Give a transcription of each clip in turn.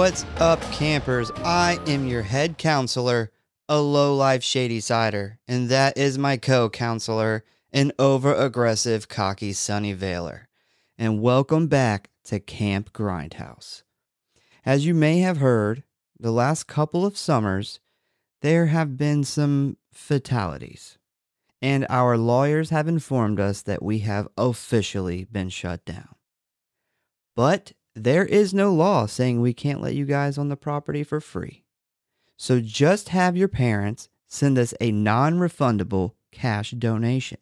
What's up, campers? I am your head counselor, a low-life shady cider, and that is my co-counselor, an over-aggressive, cocky Sunny Vailer. And welcome back to Camp Grindhouse. As you may have heard, the last couple of summers, there have been some fatalities. And our lawyers have informed us that we have officially been shut down. But there is no law saying we can't let you guys on the property for free. So just have your parents send us a non-refundable cash donation.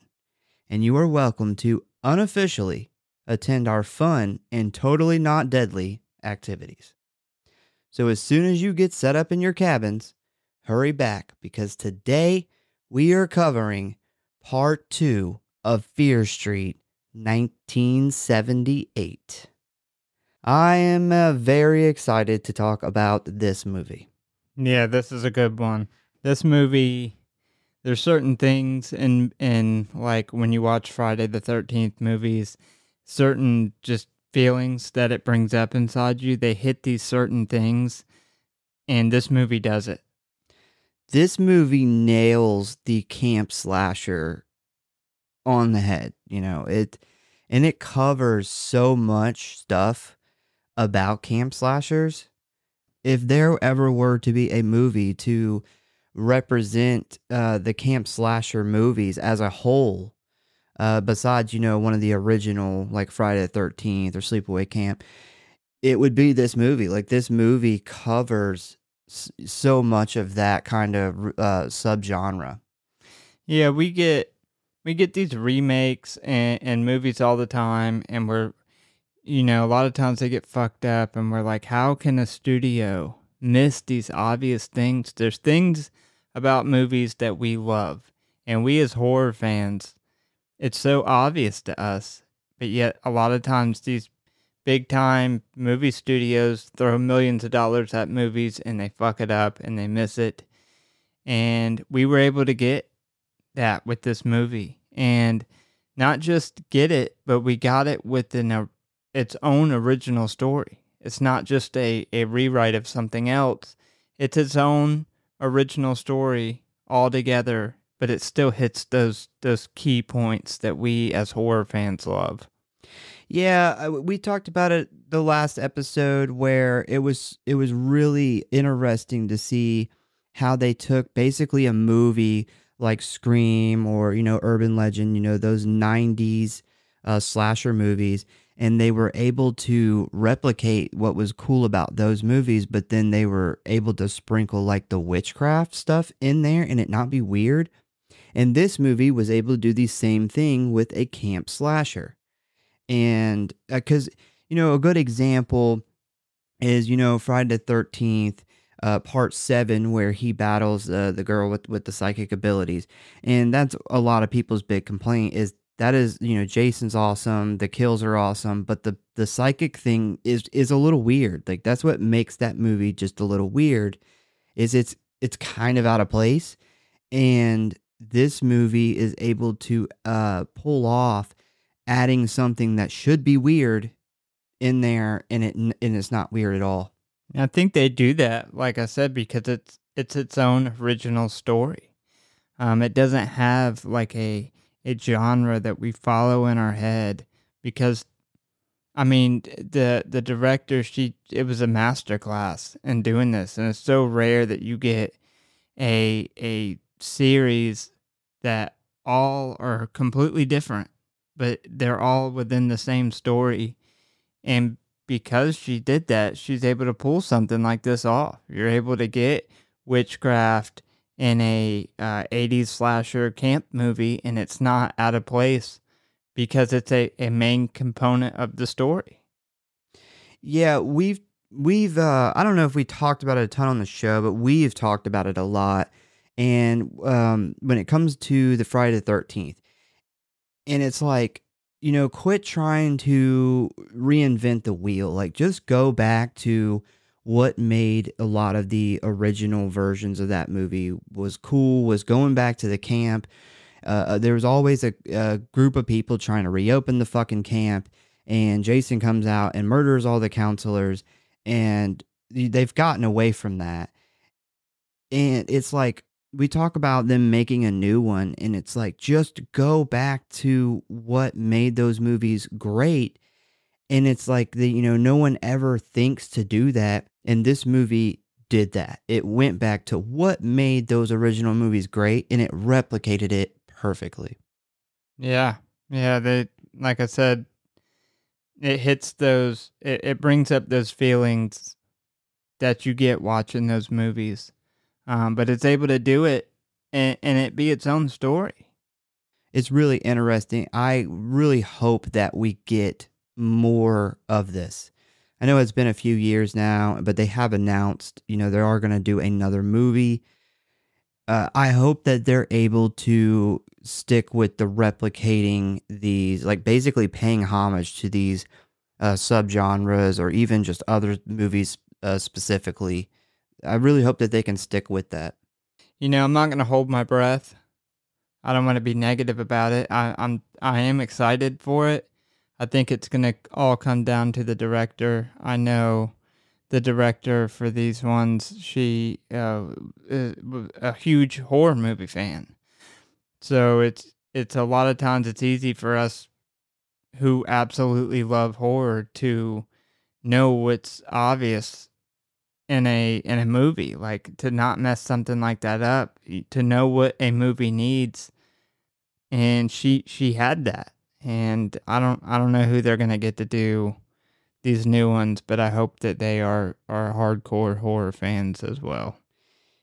And you are welcome to unofficially attend our fun and totally not deadly activities. So as soon as you get set up in your cabins, hurry back because today we are covering Part 2 of Fear Street 1978. I am very excited to talk about this movie. Yeah, this is a good one. This movie, there's certain things in like when you watch Friday the 13th movies, certain just feelings that it brings up inside you, they hit these certain things, and this movie does it. This movie nails the camp slasher on the head, and it covers so much stuff about camp slashers. If there ever were to be a movie to represent the camp slasher movies as a whole, besides, one of the original, like Friday the 13th or Sleepaway Camp, it would be this movie. Like, this movie covers so much of that kind of subgenre. Yeah, we get these remakes and movies all the time, and we're, a lot of times they get fucked up, and we're like, how can a studio miss these obvious things? There's things about movies that we love, and we as horror fans, it's so obvious to us, but yet a lot of times these big-time movie studios throw millions of dollars at movies, and they fuck it up, and they miss it, and we were able to get that with this movie, and not just get it, but we got it with its own original story. It's not just a rewrite of something else. It's its own original story altogether, but it still hits those key points that we as horror fans love. Yeah, we talked about it the last episode where it was really interesting to see how they took basically a movie like Scream or, Urban Legend, those 90s slasher movies, and they were able to replicate what was cool about those movies, but then they were able to sprinkle like the witchcraft stuff in there and it not be weird. And this movie was able to do the same thing with a camp slasher. And because, a good example is, Friday the 13th, Part 7, where he battles the girl with the psychic abilities. And that's a lot of people's big complaint is, Jason's awesome, the kills are awesome, but the psychic thing is a little weird. Like, that's what makes that movie just a little weird, is it's kind of out of place. And this movie is able to pull off adding something that should be weird in there, and it's not weird at all. I think they do that, like I said, because it's its own original story. It doesn't have like a genre that we follow in our head, because the director, it was a masterclass in doing this, and it's so rare that you get a series that all are completely different, but they're all within the same story. And because she did that, she's able to pull something like this off. You're able to get witchcraft in a 80s slasher camp movie, and it's not out of place because it's a main component of the story. Yeah, we've I don't know if we talked about it a ton on the show, but we've talked about it a lot. And when it comes to the Friday the 13th, and it's like, quit trying to reinvent the wheel. Like, just go back to what made a lot of the original versions of that movie was cool, was going back to the camp. There was always a group of people trying to reopen the fucking camp, and Jason comes out and murders all the counselors, and they've gotten away from that. And it's like we talk about them making a new one, and it's like just go back to what made those movies great. And it's like no one ever thinks to do that. And this movie did that. It went back to what made those original movies great, and it replicated it perfectly. Yeah. Yeah. They, like I said, it hits those, it brings up those feelings that you get watching those movies. But it's able to do it and it be its own story. It's really interesting. I really hope that we get more of this. I know it's been a few years now, but they have announced, they are going to do another movie. I hope that they're able to stick with the replicating these, like basically paying homage to these subgenres or even just other movies specifically. I really hope that they can stick with that. I'm not going to hold my breath. I don't want to be negative about it. I am excited for it. I think it's going to all come down to the director. I know the director for these ones, she is a huge horror movie fan. So it's a lot of times it's easy for us who absolutely love horror to know what's obvious in a movie, like to not mess something like that up, to know what a movie needs. And she had that. And I don't know who they're going to get to do these new ones, but I hope that they are hardcore horror fans as well.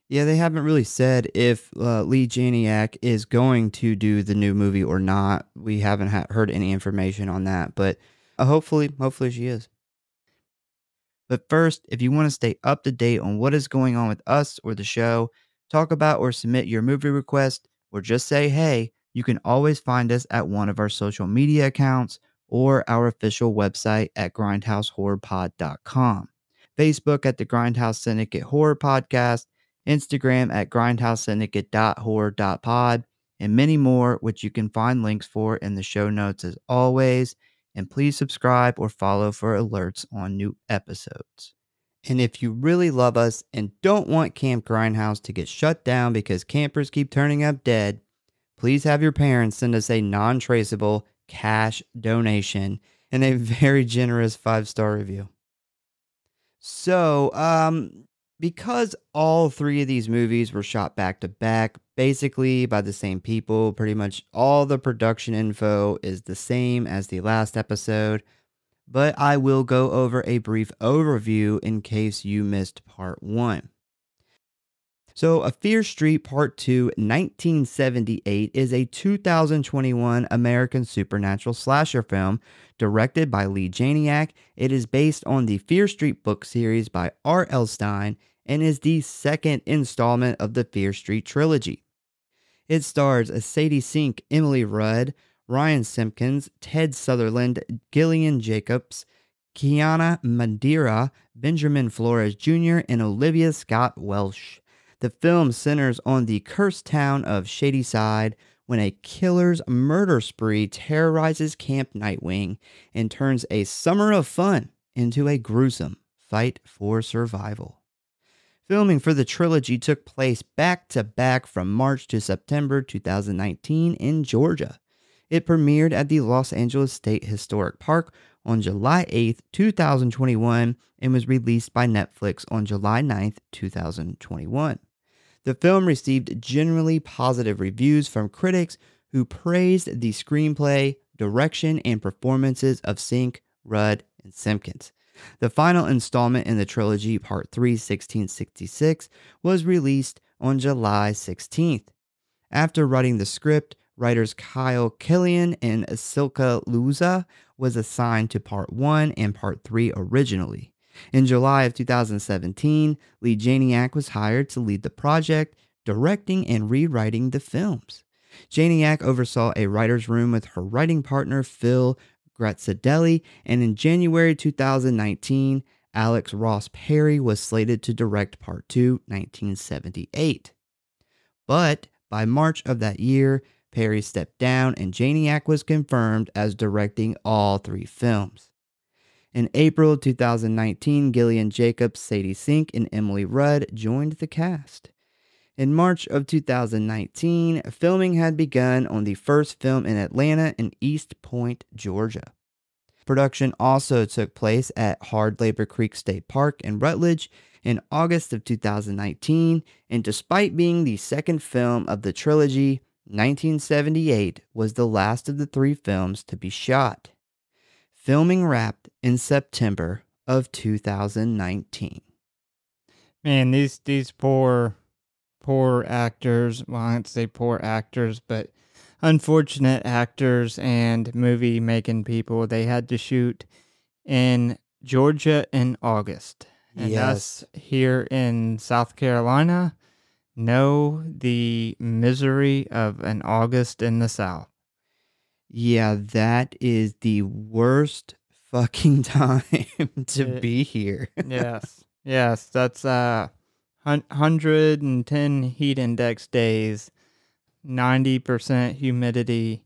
Yeah, they haven't really said if Lee Janiak is going to do the new movie or not. We haven't heard any information on that, but hopefully she is. But first, if you want to stay up to date on what is going on with us or the show, talk about or submit your movie request, or just say hey, you can always find us at one of our social media accounts or our official website at Grindhouse.Horror.Pod.com. Facebook at the Grindhouse Syndicate Horror Podcast, Instagram at Grindhouse.Syndicate.Horror.Pod, and many more, which you can find links for in the show notes as always. And please subscribe or follow for alerts on new episodes. And if you really love us and don't want Camp Grindhouse to get shut down because campers keep turning up dead, please have your parents send us a non-traceable cash donation and a very generous 5-star review. So, because all three of these movies were shot back to back, basically by the same people, pretty much all the production info is the same as the last episode, but I will go over a brief overview in case you missed part 1. So, A Fear Street Part 2, 1978 is a 2021 American supernatural slasher film directed by Lee Janiak. It is based on the Fear Street book series by R.L. Stine and is the second installment of the Fear Street Trilogy. It stars Sadie Sink, Emily Rudd, Ryan Simpkins, Ted Sutherland, Gillian Jacobs, Kiana Madeira, Benjamin Flores Jr., and Olivia Scott Welsh. The film centers on the cursed town of Shadyside when a killer's murder spree terrorizes Camp Nightwing and turns a summer of fun into a gruesome fight for survival. Filming for the trilogy took place back-to-back from March to September 2019 in Georgia. It premiered at the Los Angeles State Historic Park on July 8, 2021, and was released by Netflix on July 9, 2021. The film received generally positive reviews from critics who praised the screenplay, direction, and performances of Sink, Rudd, and Simpkins. The final installment in the trilogy, Part 3, 1666, was released on July 16th. After writing the script, writers Kyle Killian and Silka Luza was assigned to Part 1 and Part 3 originally. In July of 2017, Lee Janiak was hired to lead the project, directing and rewriting the films. Janiak oversaw a writer's room with her writing partner Phil Grazzadelli, and in January 2019, Alex Ross Perry was slated to direct Part 2, 1978. But by March of that year, Perry stepped down and Janiak was confirmed as directing all three films. In April 2019, Gillian Jacobs, Sadie Sink, and Emily Rudd joined the cast. In March of 2019, filming had begun on the first film in Atlanta and East Point, Georgia. Production also took place at Hard Labor Creek State Park in Rutledge in August of 2019, and despite being the second film of the trilogy, 1978 was the last of the 3 films to be shot. Filming wrapped in September of 2019. Man, these poor actors, well, I don't say poor actors, but unfortunate actors and movie making people, they had to shoot in Georgia in August. And us here in South Carolina know the misery of an August in the South. Yeah, that is the worst fucking time to be here. Yes, that's 110 heat index days, 90% humidity.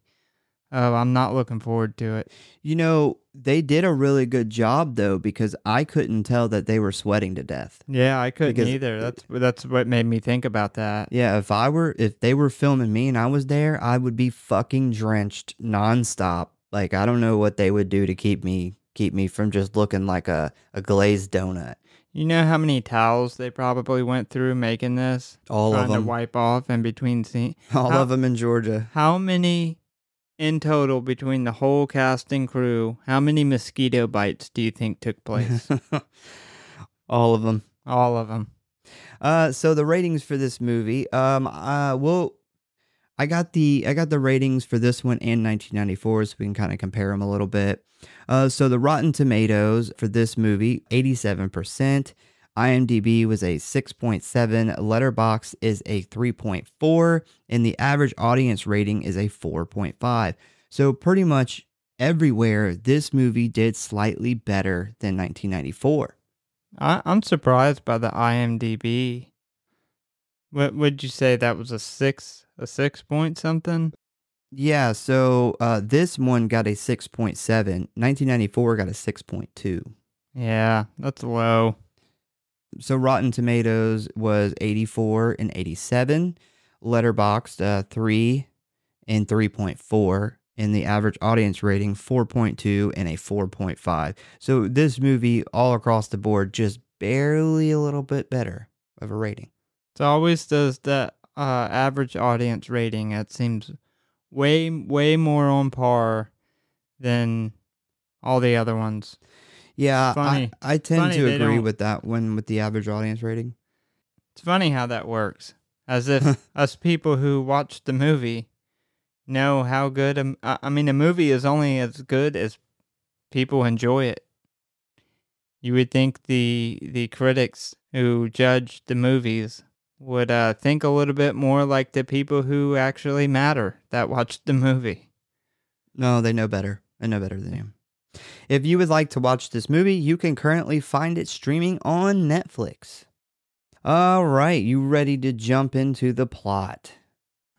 Oh, I'm not looking forward to it. You know, they did a really good job though, because I couldn't tell that they were sweating to death. Yeah, I couldn't either. That's what made me think about that. Yeah, if they were filming me and I was there, I would be fucking drenched nonstop. Like, I don't know what they would do to keep me from just looking like a glazed donut. You know how many towels they probably went through making this? All of them. Trying to wipe off in between scenes. All of them in Georgia. How many in total between the whole cast and crew, how many mosquito bites do you think took place? All of them. All of them. So the ratings for this movie, I got the ratings for this one and 1994, so we can kind of compare them a little bit. So the Rotten Tomatoes for this movie, 87%. IMDb was a 6.7, Letterboxd is a 3.4, and the average audience rating is a 4.5. So pretty much everywhere, this movie did slightly better than 1994. I'm surprised by the IMDb. What would you say that was, a 6 point something? Yeah, so this one got a 6.7. 1994 got a 6.2. Yeah, that's low. So Rotten Tomatoes was 84 and 87. Letterboxd 3 and 3.4. And the average audience rating 4.2 and a 4.5. So this movie all across the board just barely a little bit better of a rating. It's always does that average audience rating. It seems way more on par than all the other ones. Yeah, funny. I tend to agree with that one, with the average audience rating. It's funny how that works. As if us people who watch the movie know how good a movie is only as good as people enjoy it. You would think the critics who judge the movies would think a little bit more like the people who actually matter that watch the movie. No, they know better. They know better than you. If you would like to watch this movie, you can currently find it streaming on Netflix. All right, you ready to jump into the plot?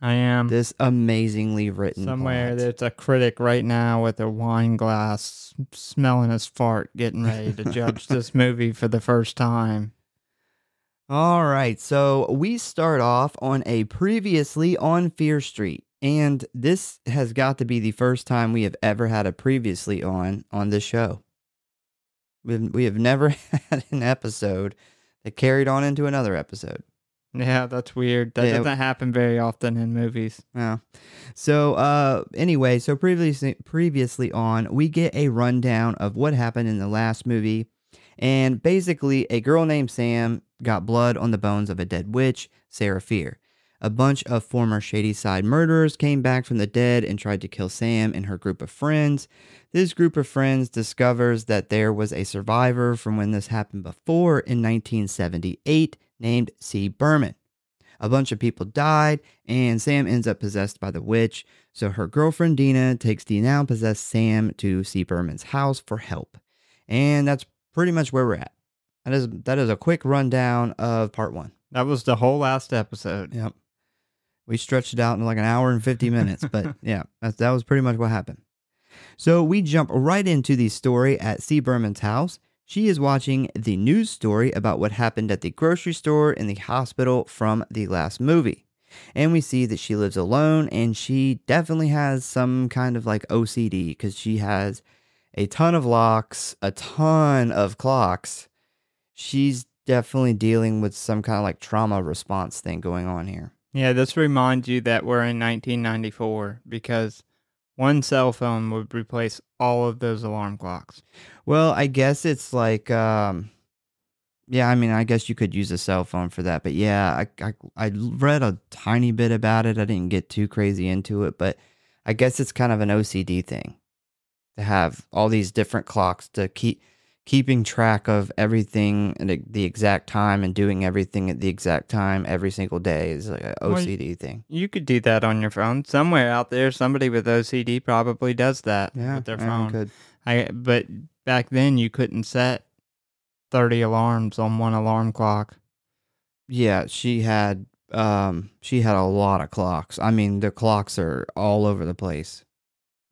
I am. This amazingly written Somewhere plot. there's a critic right now with a wine glass smelling his fart, getting ready to judge this movie for the first time. All right, so we start off on a previously on Fear Street. And this has got to be the first time we have ever had a previously on this show. We have never had an episode that carried on into another episode. Yeah, that's weird. That doesn't happen very often in movies. Yeah. So anyway, so previously on, we get a rundown of what happened in the last movie. And basically, a girl named Sam got blood on the bones of a dead witch, Sarah Fear. A bunch of former Shadyside murderers came back from the dead and tried to kill Sam and her group of friends. This group of friends discovers that there was a survivor from when this happened before in 1978 named C. Berman. A bunch of people died, and Sam ends up possessed by the witch, so her girlfriend Dina takes the now possessed Sam to C. Berman's house for help. And that's pretty much where we're at. That is a quick rundown of part 1. That was the whole last episode. Yep. We stretched it out in like an hour and 50 minutes, but yeah, that was pretty much what happened. So we jump right into the story at C. Berman's house. She is watching the news story about what happened at the grocery store and the hospital from the last movie. And we see that she lives alone, and she definitely has some kind of like OCD because she has a ton of locks, a ton of clocks. She's definitely dealing with some kind of like trauma response thing going on here. Yeah, this reminds you that we're in 1994 because one cell phone would replace all of those alarm clocks. Well, I guess it's like, yeah, I mean, I guess you could use a cell phone for that. But yeah, I read a tiny bit about it. I didn't get too crazy into it, but I guess it's kind of an OCD thing to have all these different clocks to keeping track of everything at the exact time and doing everything at the exact time every single day is like an OCD thing. You could do that on your phone. Somewhere out there, somebody with OCD probably does that Yeah, with their yeah, phone. could. But back then, you couldn't set 30 alarms on one alarm clock. Yeah, she had a lot of clocks. I mean, the clocks are all over the place.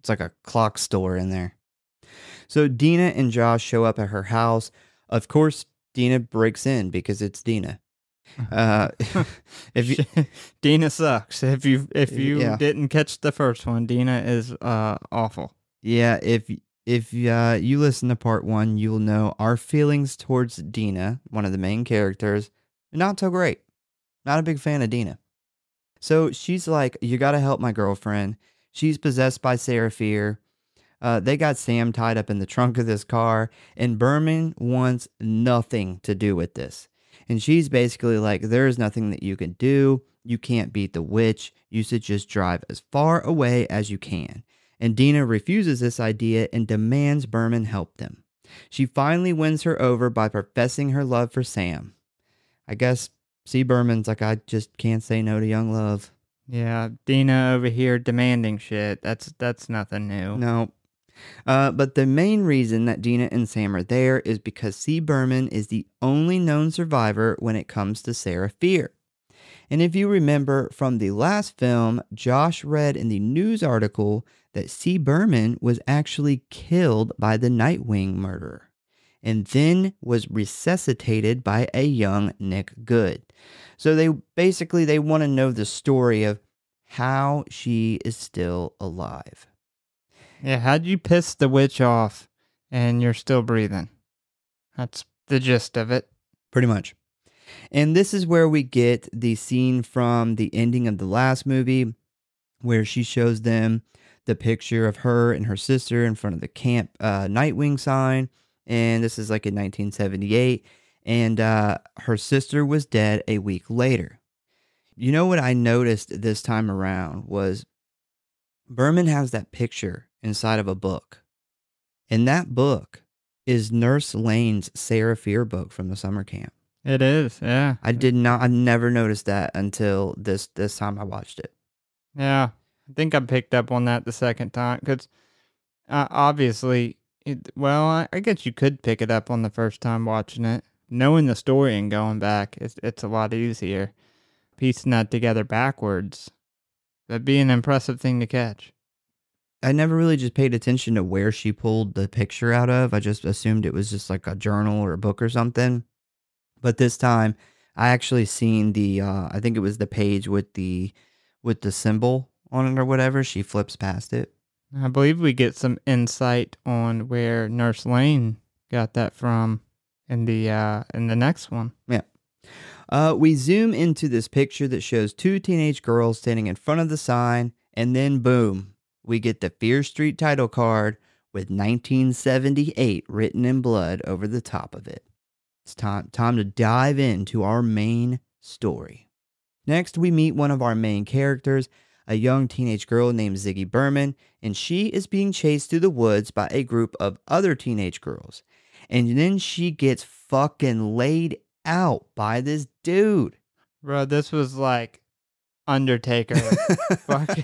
It's like a clock store in there. So Dina and Josh show up at her house. Of course, Dina breaks in because it's Dina. If you, Dina sucks. If you Yeah. didn't catch the first one, Dina is awful. yeah, if you listen to part 1, you'll know our feelings towards Dina, one of the main characters, not so great. Not a big fan of Dina. So she's like, you got to help my girlfriend. She's possessed by Sarah Fear. They got Sam tied up in the trunk of this car, and Berman wants nothing to do with this. And she's basically like, there's nothing that you can do. You can't beat the witch. You should just drive as far away as you can. And Dina refuses this idea and demands Berman help them. She finally wins her over by professing her love for Sam. I guess C. Berman's like, I just can't say no to young love. Yeah, Dina over here demanding shit. That's nothing new. No. But the main reason that Dina and Sam are there is because C. Berman is the only known survivor when it comes to Sarah Fear. And if you remember from the last film, Josh read in the news article that C. Berman was actually killed by the Nightwing murderer and then was resuscitated by a young Nick Good. So they want to know the story of how she is still alive. Yeah, how'd you piss the witch off and you're still breathing? That's the gist of it. Pretty much. And this is where we get the scene from the ending of the last movie where she shows them the picture of her and her sister in front of the Camp Nightwing sign. And this is like in 1978. And her sister was dead a week later. You know what I noticed this time around was Berman has that picture inside of a book. And that book is Nurse Lane's Sarah Fear book from the summer camp. It is, yeah. I never noticed that until this time I watched it. Yeah, I think I picked up on that the second time because obviously, I guess you could pick it up on the first time watching it. Knowing the story and going back, it's a lot easier. Piecing that together backwards, that'd be an impressive thing to catch. I never really just paid attention to where she pulled the picture out of. I just assumed it was just like a journal or a book or something. But this time, I actually seen the, I think it was the page with the symbol on it or whatever. She flips past it. I believe we get some insight on where Nurse Lane got that from in the next one. Yeah. We zoom into this picture that shows 2 teenage girls standing in front of the sign, and then boom, we get the Fear Street title card with 1978 written in blood over the top of it. It's time to dive into our main story. Next, we meet one of our main characters, a young teenage girl named Ziggy Berman, and she is being chased through the woods by a group of other teenage girls. And then she gets fucking laid out by this dude. Bro, this was like Undertaker. Fuck.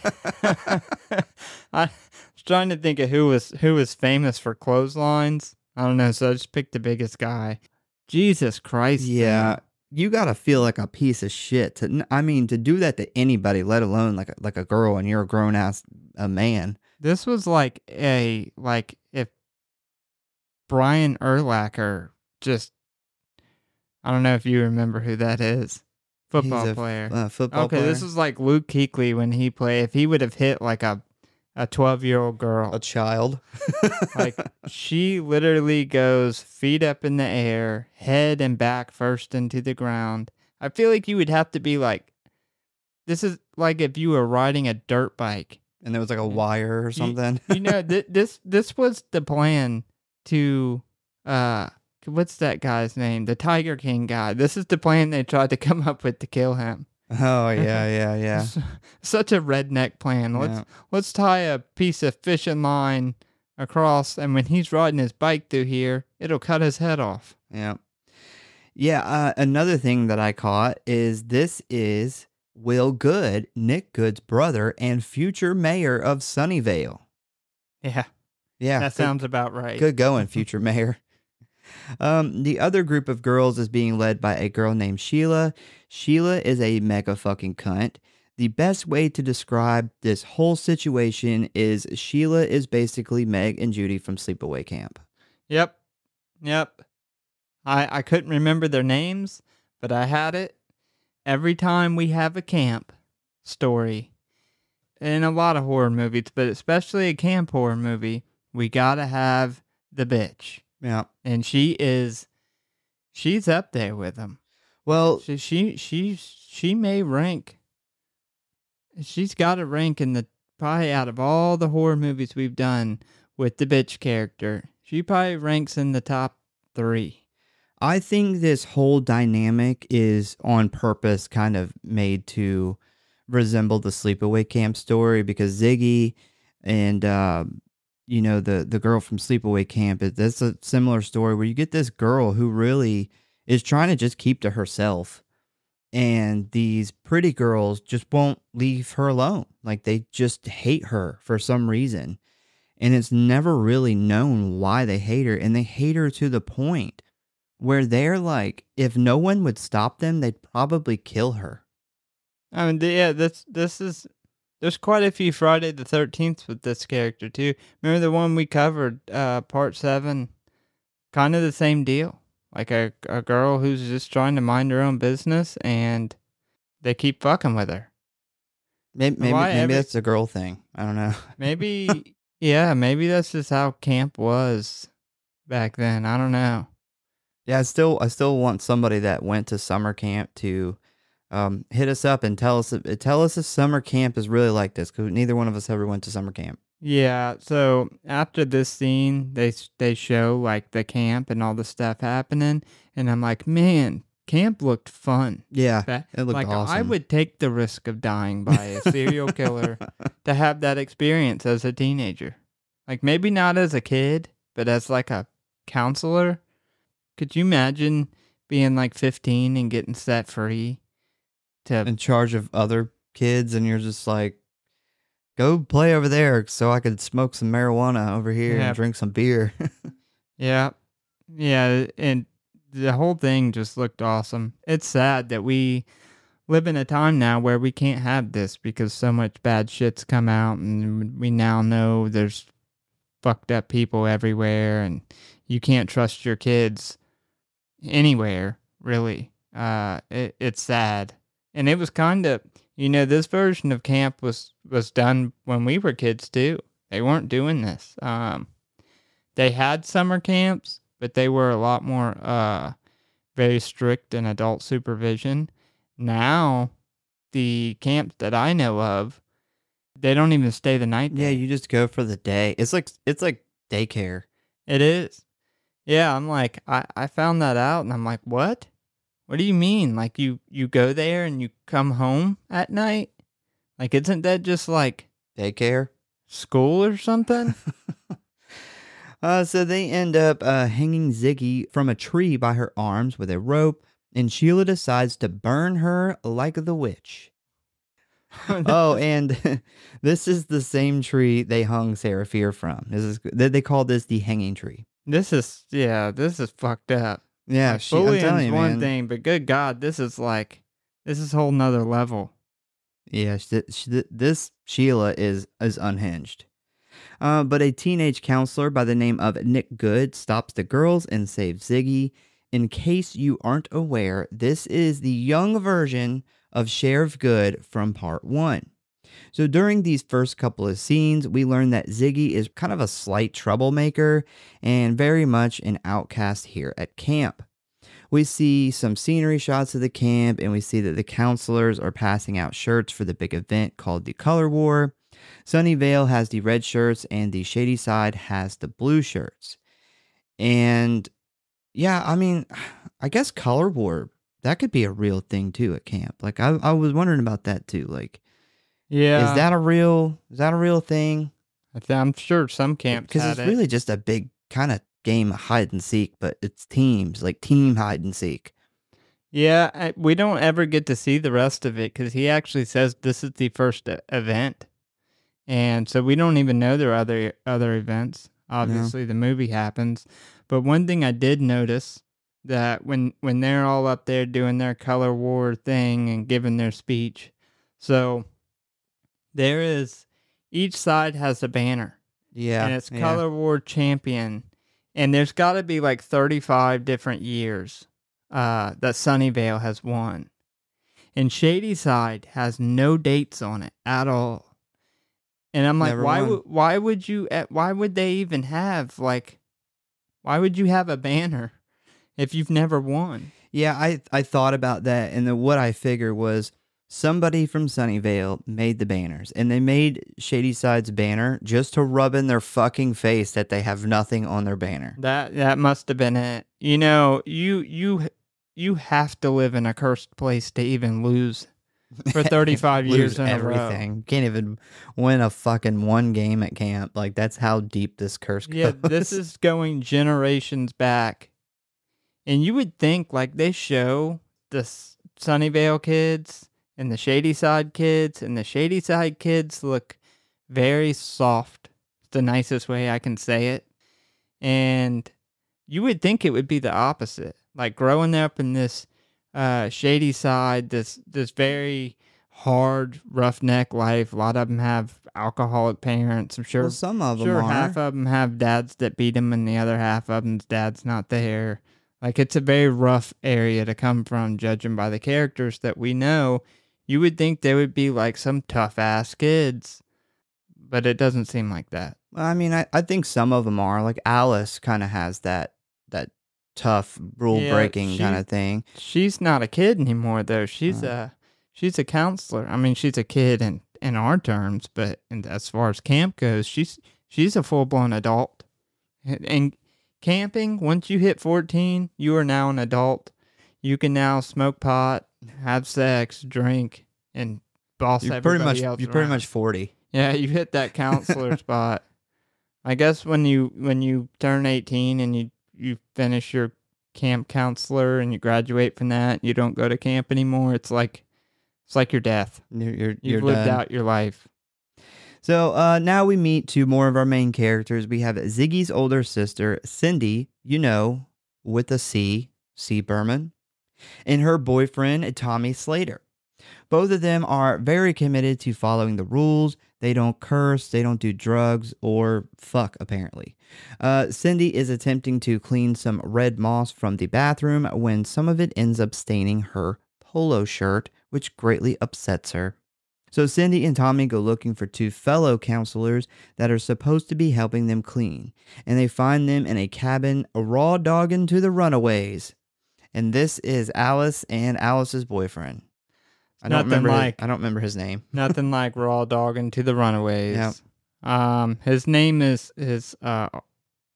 I was trying to think of who was famous for clotheslines. I don't know, so I just picked the biggest guy. Jesus Christ. Yeah, man. you gotta feel like a piece of shit to do that to anybody, let alone like a girl, and you're a grown ass man. This was like if Brian Urlacher just, I don't know if you remember who that is. He's Football a player. football Okay, player. this is like Luke Kuechly when he played. If he would have hit like a 12-year-old girl. A child. Like, she literally goes feet up in the air, head and back first into the ground. I feel like you would have to be like, this is like if you were riding a dirt bike. And there was like a wire or something. This was the plan to, what's that guy's name? The Tiger King guy. This is the plan they tried to come up with to kill him. Oh, yeah. Such a redneck plan. Let's tie a piece of fishing line across, and when he's riding his bike through here, it'll cut his head off. Yeah. Yeah, another thing that I caught is this is Will Good, Nick Good's brother and future mayor of Sunnyvale. Yeah. Yeah. That sounds about right. Good going, future mayor. The other group of girls is being led by a girl named Sheila. Sheila is a mega fucking cunt. The best way to describe this whole situation is Sheila is basically Meg and Judy from Sleepaway Camp. Yep. I couldn't remember their names, but I had it. Every time we have a camp story, in a lot of horror movies, but especially a camp horror movie, we gotta have the bitch. Yeah. And she's up there with them. Well, she may rank. She's got to rank in the, probably out of all the horror movies we've done with the bitch character, she probably ranks in the top 3. I think this whole dynamic is on purpose kind of made to resemble the Sleepaway Camp story because Ziggy and the girl from Sleepaway Camp, that's a similar story where you get this girl who really is trying to just keep to herself. And these pretty girls just won't leave her alone. Like, they just hate her for some reason. And it's never really known why they hate her. And they hate her to the point where they're like, if no one would stop them, they'd probably kill her. I mean, yeah, there's quite a few Friday the 13th with this character, too. Remember the one we covered, part 7? Kind of the same deal. Like a girl who's just trying to mind her own business, and they keep fucking with her. Maybe that's a girl thing. I don't know. Maybe, yeah, maybe that's just how camp was back then. I don't know. Yeah, I still want somebody that went to summer camp to hit us up and tell us if summer camp is really like this, because neither one of us ever went to summer camp. Yeah, so after this scene, they show like the camp and all the stuff happening, and I'm like, man, camp looked fun. Yeah, it looked like, awesome. I would take the risk of dying by a serial killer to have that experience as a teenager. Like, maybe not as a kid, but as like a counselor. Could you imagine being like 15 and getting set free in charge of other kids, and you're just like, go play over there so I could smoke some marijuana over here and drink some beer. Yeah, and the whole thing just looked awesome. It's sad that we live in a time now where we can't have this because so much bad shit's come out, and we now know there's fucked up people everywhere, and you can't trust your kids anywhere, really. It's sad. And it was kind of, this version of camp was done when we were kids too. They weren't doing this. They had summer camps, but they were a lot more very strict in adult supervision. Now, the camps that I know of, they don't even stay the night there. Yeah, you just go for the day. It's like daycare. It is. Yeah, I'm like, I found that out, and I'm like, what? What do you mean? Like, you go there and you come home at night? Like, isn't that just like daycare? School or something? So they end up hanging Ziggy from a tree by her arms with a rope, and Sheila decides to burn her like the witch. Oh, and this is the same tree they hung Sarah Fear from. They call this the hanging tree. This is fucked up. Yeah, like, bullying's one man. thing, but good God, this is a whole nother level. Yeah, this Sheila is unhinged. But a teenage counselor by the name of Nick Good stops the girls and saves Ziggy. In case you aren't aware, this is the young version of Sheriff Good from part 1. So during these first couple of scenes, we learn that Ziggy is kind of a slight troublemaker and very much an outcast here at camp. We see some scenery shots of the camp, and we see that the counselors are passing out shirts for the big event called the Color War. Sunnyvale has the red shirts, and the Shady Side has the blue shirts. And yeah, I mean, I guess Color War, that could be a real thing too at camp. Like I was wondering about that too. Like, Yeah. is that a real thing? I'm sure some camps Because had it's it. really just a big kind of game of hide and seek, but it's teams, like team hide and seek. Yeah, we don't ever get to see the rest of it because he actually says this is the first event. And so we don't even know there are other events. Obviously, the movie happens. But one thing I did notice that when they're all up there doing their color war thing and giving their speech, so there is each side has a banner. Yeah. And it's color war champion. And there's got to be like 35 different years that Sunnyvale has won. And Shady Side has no dates on it at all. And I'm like, why would they even have why would you have a banner if you've never won? Yeah, I thought about that, and then what I figured was somebody from Sunnyvale made the banners, and they made Shady Side's banner just to rub in their fucking face that they have nothing on their banner. That must have been it. You know, you have to live in a cursed place to even lose for 35 years in everything. a row. Can't even win a fucking one game at camp. Like, that's how deep this curse goes. Yeah, this is going generations back. And you would think, like, they show the Sunnyvale kids and the Shady Side kids, and the Shady Side kids look very soft. It's the nicest way I can say it. And you would think it would be the opposite. Like, growing up in this Shady Side, this very hard, roughneck life. A lot of them have alcoholic parents. I'm sure. Well, some of them are. Half of them have dads that beat them, and the other half of them's dad's not there. Like, it's a very rough area to come from, judging by the characters that we know. You would think they would be like some tough ass kids, but it doesn't seem like that. I mean, I think some of them are. Like, Alice kind of has that tough rule breaking kind of thing. She's not a kid anymore, though. She's a counselor. I mean, she's a kid in our terms, but as far as camp goes, she's a full blown adult. And camping, once you hit 14, you are now an adult. You can now smoke pot, have sex, drink, and boss everybody else. You're pretty much 40. Yeah, you hit that counselor spot. I guess when you turn 18 and you finish your camp counselor and you graduate from that, you don't go to camp anymore. It's like your death. You've lived out your life. So now we meet two more of our main characters. We have Ziggy's older sister, Cindy, with a C Berman, and her boyfriend, Tommy Slater. Both of them are very committed to following the rules. They don't curse, they don't do drugs, or fuck, apparently. Cindy is attempting to clean some red moss from the bathroom when some of it ends up staining her polo shirt, which greatly upsets her. So Cindy and Tommy go looking for two fellow counselors that are supposed to be helping them clean, and they find them in a cabin, raw dogging to the runaways. And this is Alice and Alice's boyfriend. I don't remember his name. Nothing like raw dogging to the runaways. Yep. His name is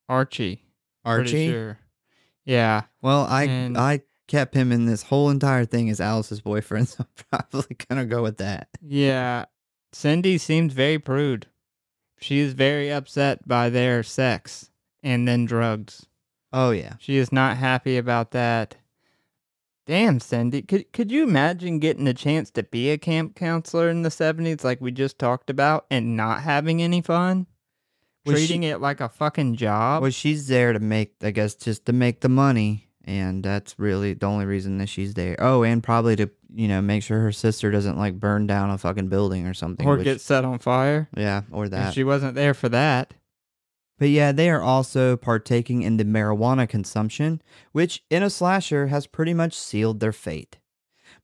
Archie. Archie? Sure. Yeah. Well, I kept him in this whole entire thing as Alice's boyfriend, so I'm probably gonna go with that. Yeah. Cindy seems very prude. She is very upset by their sex and then drugs. Oh yeah. She is not happy about that. Damn, Cindy. Could you imagine getting a chance to be a camp counselor in the 70s like we just talked about and not having any fun? Treating it like a fucking job? Well, she's there to make the money And that's really the only reason that she's there. Oh, and probably to, make sure her sister doesn't like burn down a fucking building or something. Or get set on fire. Yeah, or And that. she wasn't there for that. But yeah, they are also partaking in the marijuana consumption, which in a slasher has pretty much sealed their fate.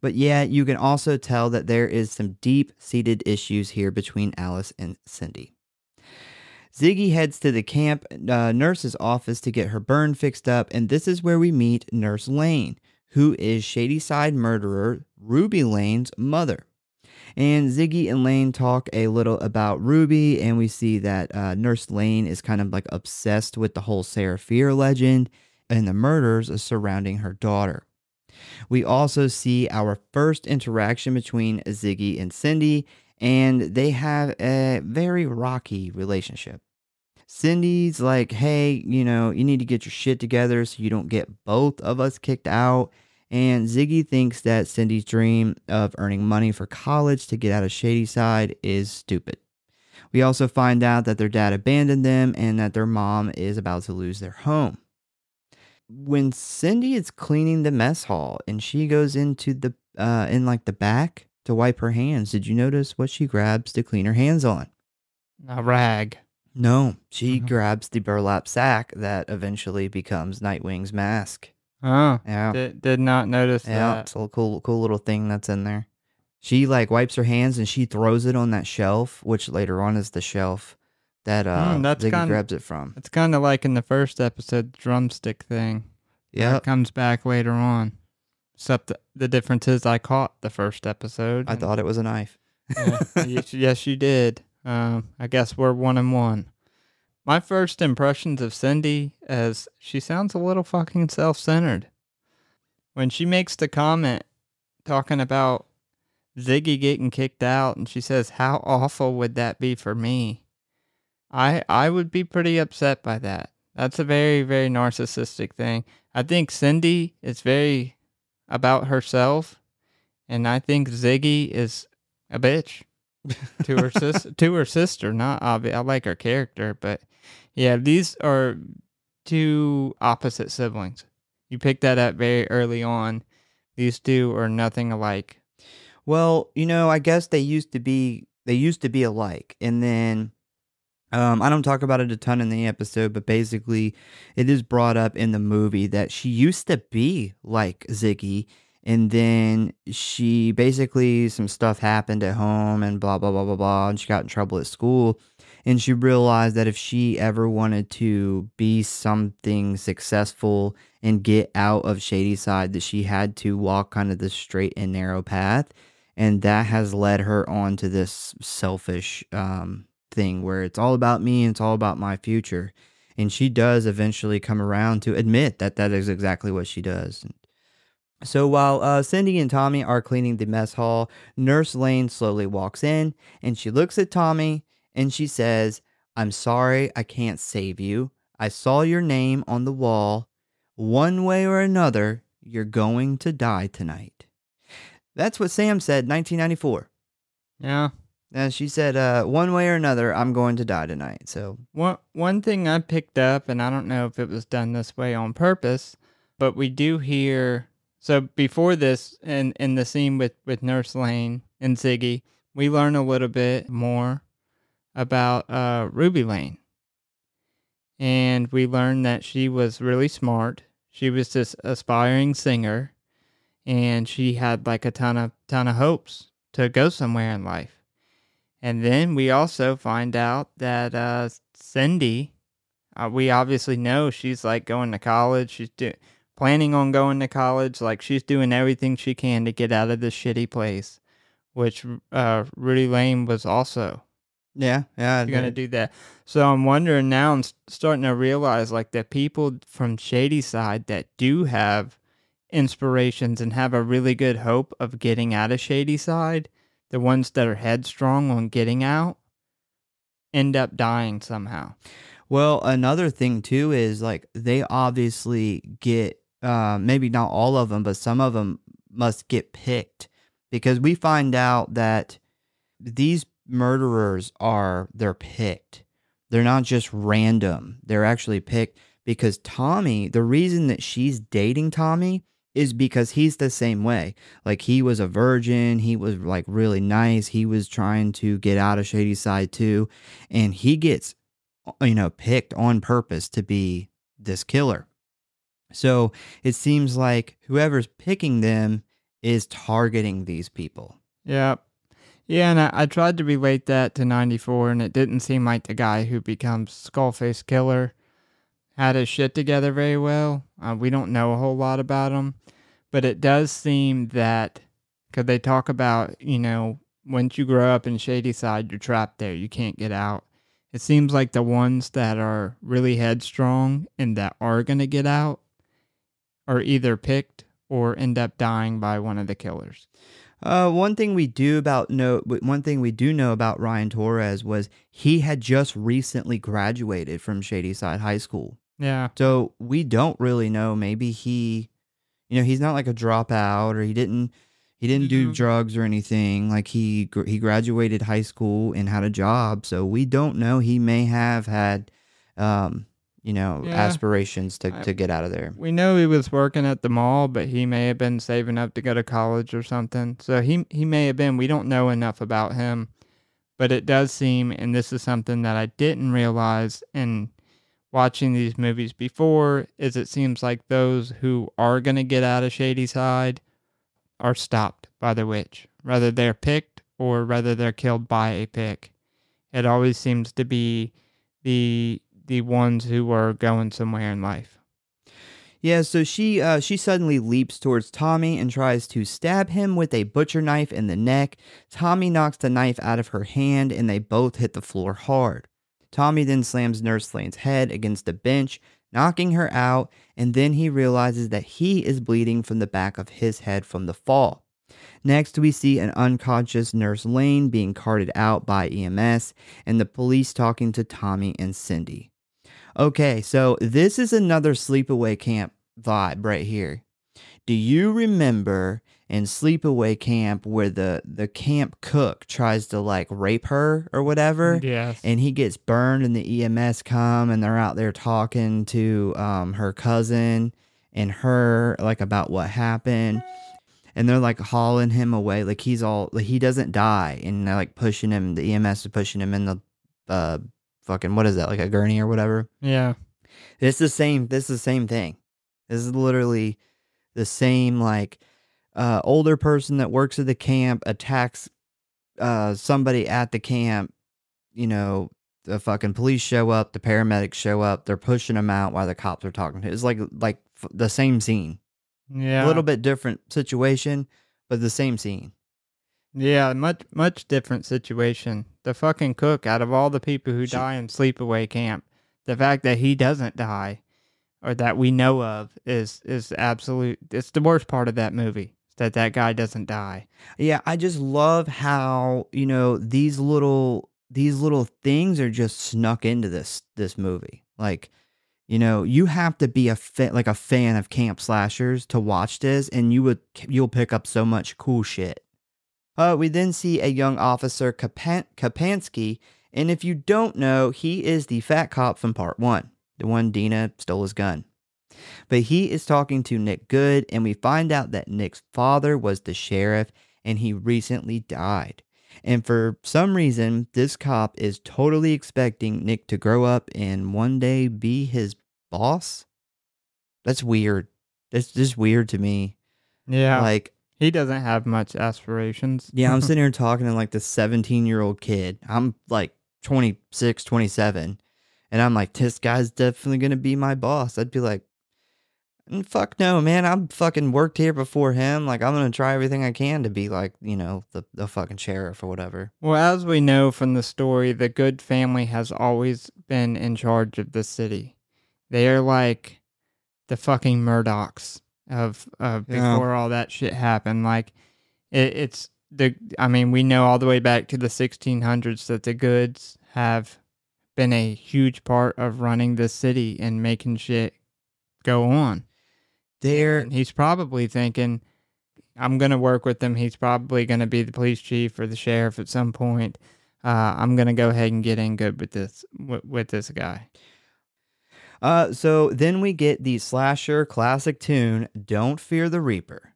But yeah, you can also tell that there is some deep-seated issues here between Alice and Cindy. Ziggy heads to the camp nurse's office to get her burn fixed up, and this is where we meet Nurse Lane, who is Shadyside murderer Ruby Lane's mother. And Ziggy and Lane talk a little about Ruby, and we see that Nurse Lane is kind of like obsessed with the whole Sarah Fear legend and the murders surrounding her daughter. We also see our first interaction between Ziggy and Cindy, and they have a very rocky relationship. Cindy's like, hey, you need to get your shit together so you don't get both of us kicked out. And Ziggy thinks that Cindy's dream of earning money for college to get out of Shadyside is stupid. We also find out that their dad abandoned them and that their mom is about to lose their home. When Cindy is cleaning the mess hall and she goes into the back to wipe her hands, did you notice what she grabs to clean her hands on? A rag. No, she grabs the burlap sack that eventually becomes Nightwing's mask. Oh, yeah. Did not notice that. Yeah, it's a cool little thing that's in there. She wipes her hands and she throws it on that shelf, which later on is the shelf that Ziggy grabs it from. It's kind of like in the first episode, the drumstick thing. Yeah, it comes back later on. Except the difference is I caught the first episode. I thought it was a knife. Yes, you did. I guess we're 1-1. My first impressions of Cindy is she sounds a little fucking self-centered. When she makes the comment talking about Ziggy getting kicked out and she says, how awful would that be for me? I would be pretty upset by that. That's a very, very narcissistic thing. I think Cindy is very about herself, and I think Ziggy is a bitch to her sister. Not obvious. I like her character, but yeah, these are two opposite siblings. You pick that up very early on. These two are nothing alike. Well, I guess they used to be alike, and then I don't talk about it a ton in the episode, but basically it is brought up in the movie that she used to be like Ziggy, and then she basically, some stuff happened at home and blah, blah, blah, blah, blah, and she got in trouble at school, and she realized that if she ever wanted to be something successful and get out of Shadyside, that she had to walk kind of this straight and narrow path, and that has led her on to this selfish thing where it's all about me and it's all about my future. And she does eventually come around to admit that that is exactly what she does. So while Cindy and Tommy are cleaning the mess hall, Nurse Lane slowly walks in and she looks at Tommy and she says, I'm sorry I can't save you. I saw your name on the wall. One way or another, you're going to die tonight. That's what Sam said, 1994. Yeah. And she said, one way or another, I'm going to die tonight. So one thing I picked up, and I don't know if it was done this way on purpose, but we do hear. So before this, in the scene with Nurse Lane and Ziggy, we learn a little bit more about Ruby Lane, and we learn that she was really smart. She was this aspiring singer, and she had like a ton of hopes to go somewhere in life. And then we also find out that Cindy, we obviously know she's like going to college. She's planning on going to college. Like she's doing everything she can to get out of this shitty place, which Ruby Lane was also. Yeah. Going to do that. So I'm wondering now, I'm starting to realize like the people from Shadyside that do have inspirations and have a really good hope of getting out of Shadyside, the ones that are headstrong on getting out, end up dying somehow. Well, another thing too is like they obviously get, maybe not all of them, but some of them must get picked, because we find out that these murderers they're picked. They're not just random. They're actually picked because Tommy, the reason that she's dating Tommy is because he's the same way. Like, he was a virgin, he was like really nice, he was trying to get out of Shady Side too, and he gets, picked on purpose to be this killer. So it seems like whoever's picking them is targeting these people. Yeah. Yeah, and I tried to relate that to 94, and it didn't seem like the guy who becomes Skullface Killer had his shit together very well. We don't know a whole lot about him, but it does seem that, because they talk about, once you grow up in Shady Side, you're trapped there. You can't get out. It seems like the ones that are really headstrong and that are going to get out are either picked or end up dying by one of the killers. One thing we do know about Ryan Torres was he had just recently graduated from Shady Side High School. Yeah. So we don't really know. Maybe he's not like a dropout, or he didn't do drugs or anything. Like, he graduated high school and had a job. So we don't know. He may have had, aspirations to get out of there. We know he was working at the mall, but he may have been saving up to go to college or something. So he may have been. We don't know enough about him, but it does seem, and this is something that I didn't realize in watching these movies before, is it seems like those who are going to get out of Shady Side are stopped by the witch. Whether they're picked or whether they're killed by a pick. It always seems to be the ones who are going somewhere in life. Yeah, so she suddenly leaps towards Tommy and tries to stab him with a butcher knife in the neck. Tommy knocks the knife out of her hand, and they both hit the floor hard. Tommy then slams Nurse Lane's head against a bench, knocking her out, and then he realizes that he is bleeding from the back of his head from the fall. Next, we see an unconscious Nurse Lane being carted out by EMS, and the police talking to Tommy and Cindy. Okay, so this is another sleepaway camp vibe right here. Do you remember in Sleepaway Camp where the camp cook tries to like rape her or whatever? Yes. And he gets burned and the EMS come and they're out there talking to her cousin and her like about what happened. And they're like hauling him away. Like he doesn't die. And they're like pushing him. The EMS is pushing him in the fucking, what is that? Like a gurney or whatever. Yeah. It's the same. This is the same thing. This is literally the same, like, older person that works at the camp attacks somebody at the camp. The fucking police show up, the paramedics show up, they're pushing them out while the cops are talking to him. It's like the same scene. Yeah. A little bit different situation, but the same scene. Yeah, much different situation. The fucking cook, out of all the people who die in Sleepaway Camp, the fact that he doesn't die, or that we know of, is absolute. It's the worst part of that movie, that guy doesn't die. Yeah, I just love how these little things are just snuck into this movie. Like, you have to be a fan of camp slashers to watch this, and you'll pick up so much cool shit. We then see a young officer, Kapansky, and if you don't know, he is the fat cop from part 1, the one Dina stole his gun. But he is talking to Nick Good, and we find out that Nick's father was the sheriff, and he recently died. And for some reason, this cop is totally expecting Nick to grow up and one day be his boss. That's weird. That's just weird to me. Yeah. Like, he doesn't have much aspirations. Yeah, I'm sitting here talking to like this 17-year-old kid. I'm like 26, 27. And I'm like, this guy's definitely going to be my boss. I'd be like, fuck no, man. I'm fucking worked here before him. Like, I'm going to try everything I can to be like, the fucking sheriff or whatever. Well, as we know from the story, the Good family has always been in charge of the city. They are like the fucking Murdochs of before all that shit happened. Like, we know all the way back to the 1600s that the Goods have been a huge part of running the city and making shit go on. And he's probably thinking, I'm going to work with him. He's probably going to be the police chief or the sheriff at some point. I'm going to go ahead and get in good with this guy. So then we get the slasher classic tune, Don't Fear the Reaper.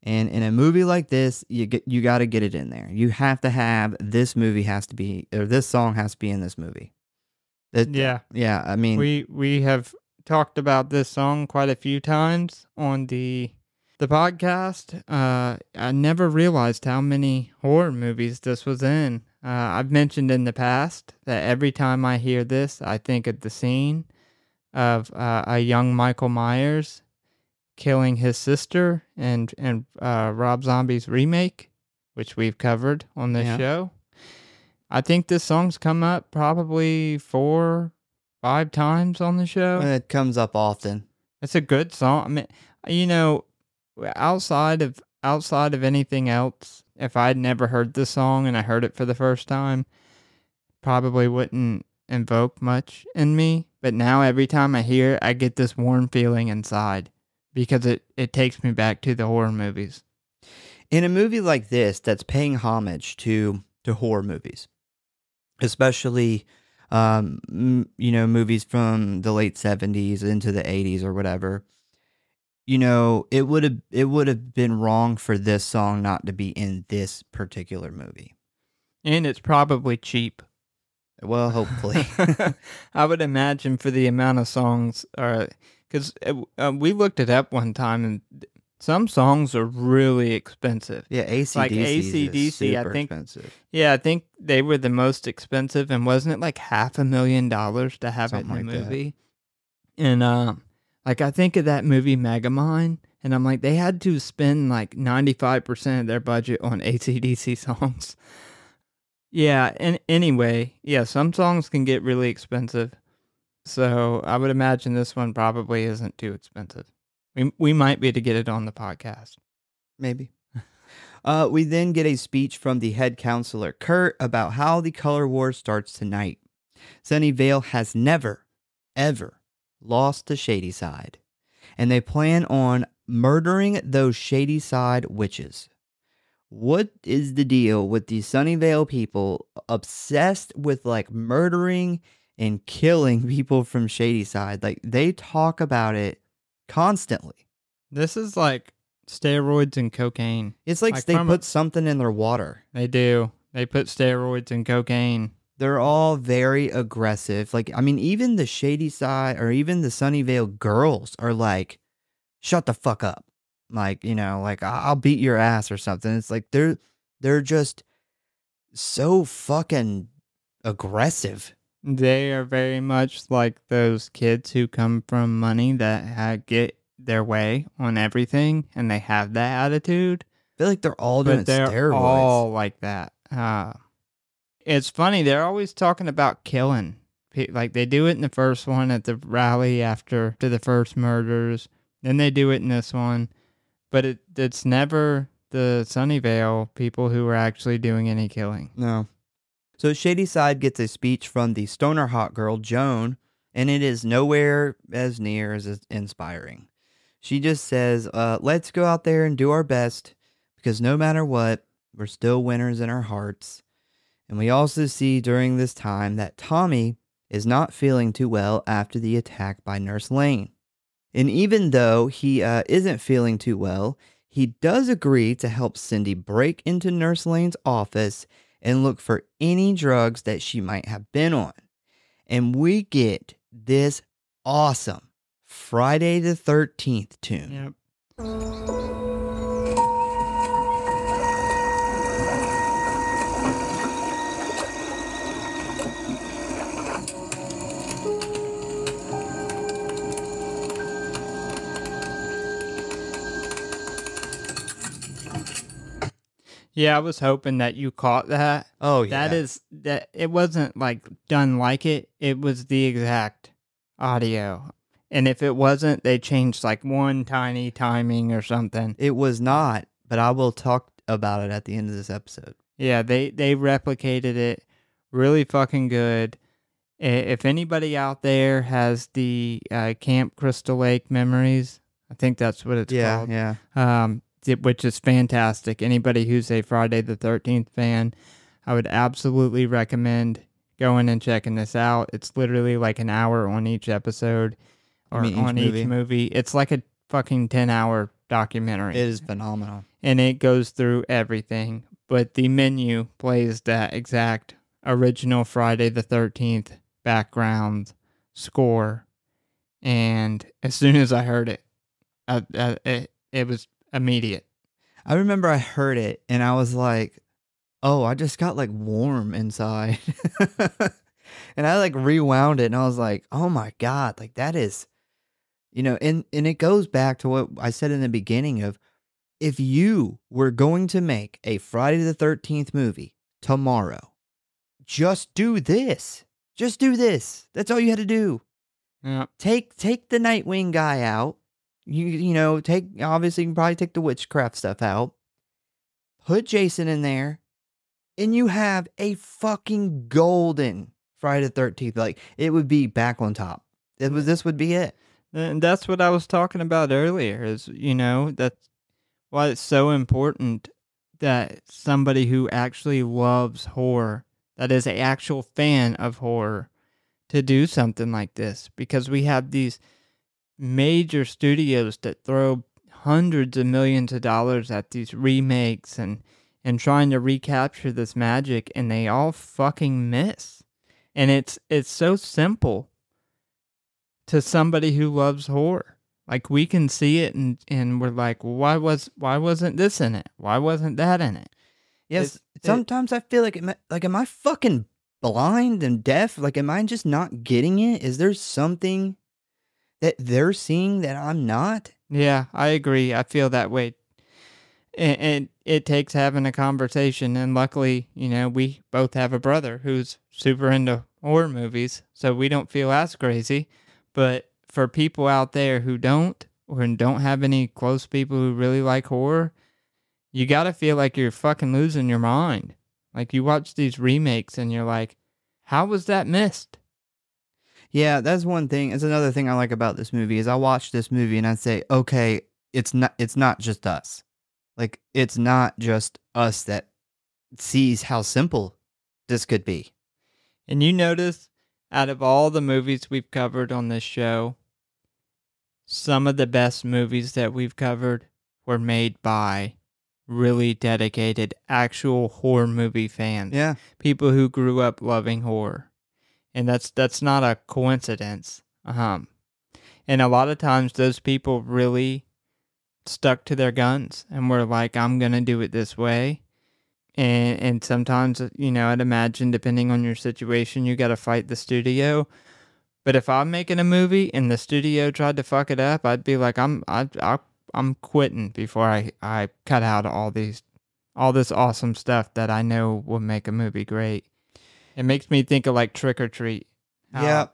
And in a movie like this, you got to get it in there. You have to have this movie has to be, or this song has to be in this movie. Yeah. Yeah, I mean, We have talked about this song quite a few times on the podcast. I never realized how many horror movies this was in. I've mentioned in the past that every time I hear this, I think of the scene of a young Michael Myers killing his sister and Rob Zombie's remake, which we've covered on this show. I think this song's come up probably 4-5 times on the show. it comes up often. It's a good song. I mean, you know, outside of anything else, if I'd never heard this song and I heard it for the first time, probably wouldn't invoke much in me. But now every time I hear it, I get this warm feeling inside because it takes me back to the horror movies. In a movie like this that's paying homage to horror movies, especially movies from the late 70s into the 80s or whatever, it would have been wrong for this song not to be in this particular movie. And it's probably cheap. Well, hopefully. I would imagine for the amount of songs, because we looked it up one time, and some songs are really expensive. Yeah, AC/DC like is super I think, expensive. Yeah, I think they were the most expensive, and wasn't it like $500,000 to have Something it in the like movie? And I think of that movie Megamind, and I'm like, they had to spend like 95% of their budget on AC/DC songs. Yeah, and anyway, yeah, some songs can get really expensive. So I would imagine this one probably isn't too expensive. We might be able to get it on the podcast. Maybe. We then get a speech from the head counselor, Kurt, about how the color war starts tonight. Sunnyvale has never, ever lost the shady side, and they plan on murdering those shady side witches. What is the deal with the Sunnyvale people obsessed with like murdering and killing people from shady side? Like they talk about it constantly. This is like steroids and cocaine. It's like they put something in their water. They do. They put steroids and cocaine. They're all very aggressive. Like, I mean, even the shady side or even the Sunnyvale girls are like, shut the fuck up. Like, like I'll beat your ass or something. It's like they're just so fucking aggressive. They are very much like those kids who come from money that get their way on everything, and they have that attitude. I feel like they're all doing steroids. All like that. It's funny. They're always talking about killing. Like they do it in the first one at the rally after the first murders. Then they do it in this one. But it's never the Sunnyvale people who are actually doing any killing. No. So Shady Side gets a speech from the stoner hot girl, Joan, and it is nowhere as near as inspiring. She just says, let's go out there and do our best, because no matter what, we're still winners in our hearts. And we also see during this time that Tommy is not feeling too well after the attack by Nurse Lane. And even though he isn't feeling too well, he does agree to help Cindy break into Nurse Lane's office and look for any drugs that she might have been on. And we get this awesome Friday the 13th tune. Yep. Yeah, I was hoping that you caught that. Oh, yeah. That it wasn't like done like it. It was the exact audio. And if it wasn't, they changed like one tiny timing or something. It was not, but I will talk about it at the end of this episode. Yeah, they replicated it really fucking good. If anybody out there has the Camp Crystal Lake Memories, I think that's what it's called. Yeah. Which is fantastic. Anybody who's a Friday the 13th fan, I would absolutely recommend going and checking this out. It's literally like an hour on each episode or on each movie. It's like a fucking 10-hour documentary. It is phenomenal. And it goes through everything. But the menu plays that exact original Friday the 13th background score. And as soon as I heard it, it was immediate. I remember I heard it and I was like, oh, I just got like warm inside. And I like rewound it and I was like, oh my God, like that is, and it goes back to what I said in the beginning of, if you were going to make a Friday the 13th movie tomorrow, just do this. Just do this. That's all you had to do. Yeah. Take the Nightwing guy out. Obviously you can probably take the witchcraft stuff out. Put Jason in there. And you have a fucking golden Friday the 13th. Like, it would be back on top. This would be it. And that's what I was talking about earlier is, that's why it's so important that somebody who actually loves horror, that is an actual fan of horror, to do something like this. Because we have these major studios that throw hundreds of millions of dollars at these remakes and trying to recapture this magic, and they all fucking miss. And it's so simple to somebody who loves horror. Like, we can see it and we're like, why wasn't this in it? Why wasn't that in it? Yes, sometimes I feel like, am I fucking blind and deaf? Like, am I just not getting it? Is there something that they're seeing that I'm not? Yeah, I agree. I feel that way. And it takes having a conversation. And luckily, we both have a brother who's super into horror movies, so we don't feel as crazy. But for people out there who don't, or don't have any close people who really like horror, you got to feel like you're fucking losing your mind. Like, you watch these remakes and you're like, how was that missed? Yeah, that's one thing. It's another thing I like about this movie is I watch this movie and I say, okay, it's not just us. Like, it's not just us that sees how simple this could be. And you notice, out of all the movies we've covered on this show, some of the best movies that we've covered were made by really dedicated actual horror movie fans. Yeah. People who grew up loving horror. And that's not a coincidence. And a lot of times those people really stuck to their guns and were like, I'm going to do it this way. And sometimes, I'd imagine, depending on your situation, you got to fight the studio. But if I'm making a movie and the studio tried to fuck it up, I'd be like, I'm quitting before I cut out all this awesome stuff that I know will make a movie great. It makes me think of like Trick or Treat. How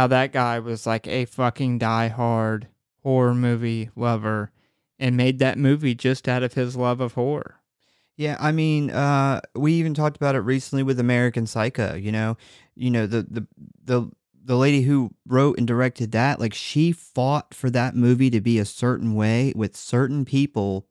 that guy was like a fucking diehard horror movie lover and made that movie just out of his love of horror. Yeah, I mean, we even talked about it recently with American Psycho. The lady who wrote and directed that, like, she fought for that movie to be a certain way with certain people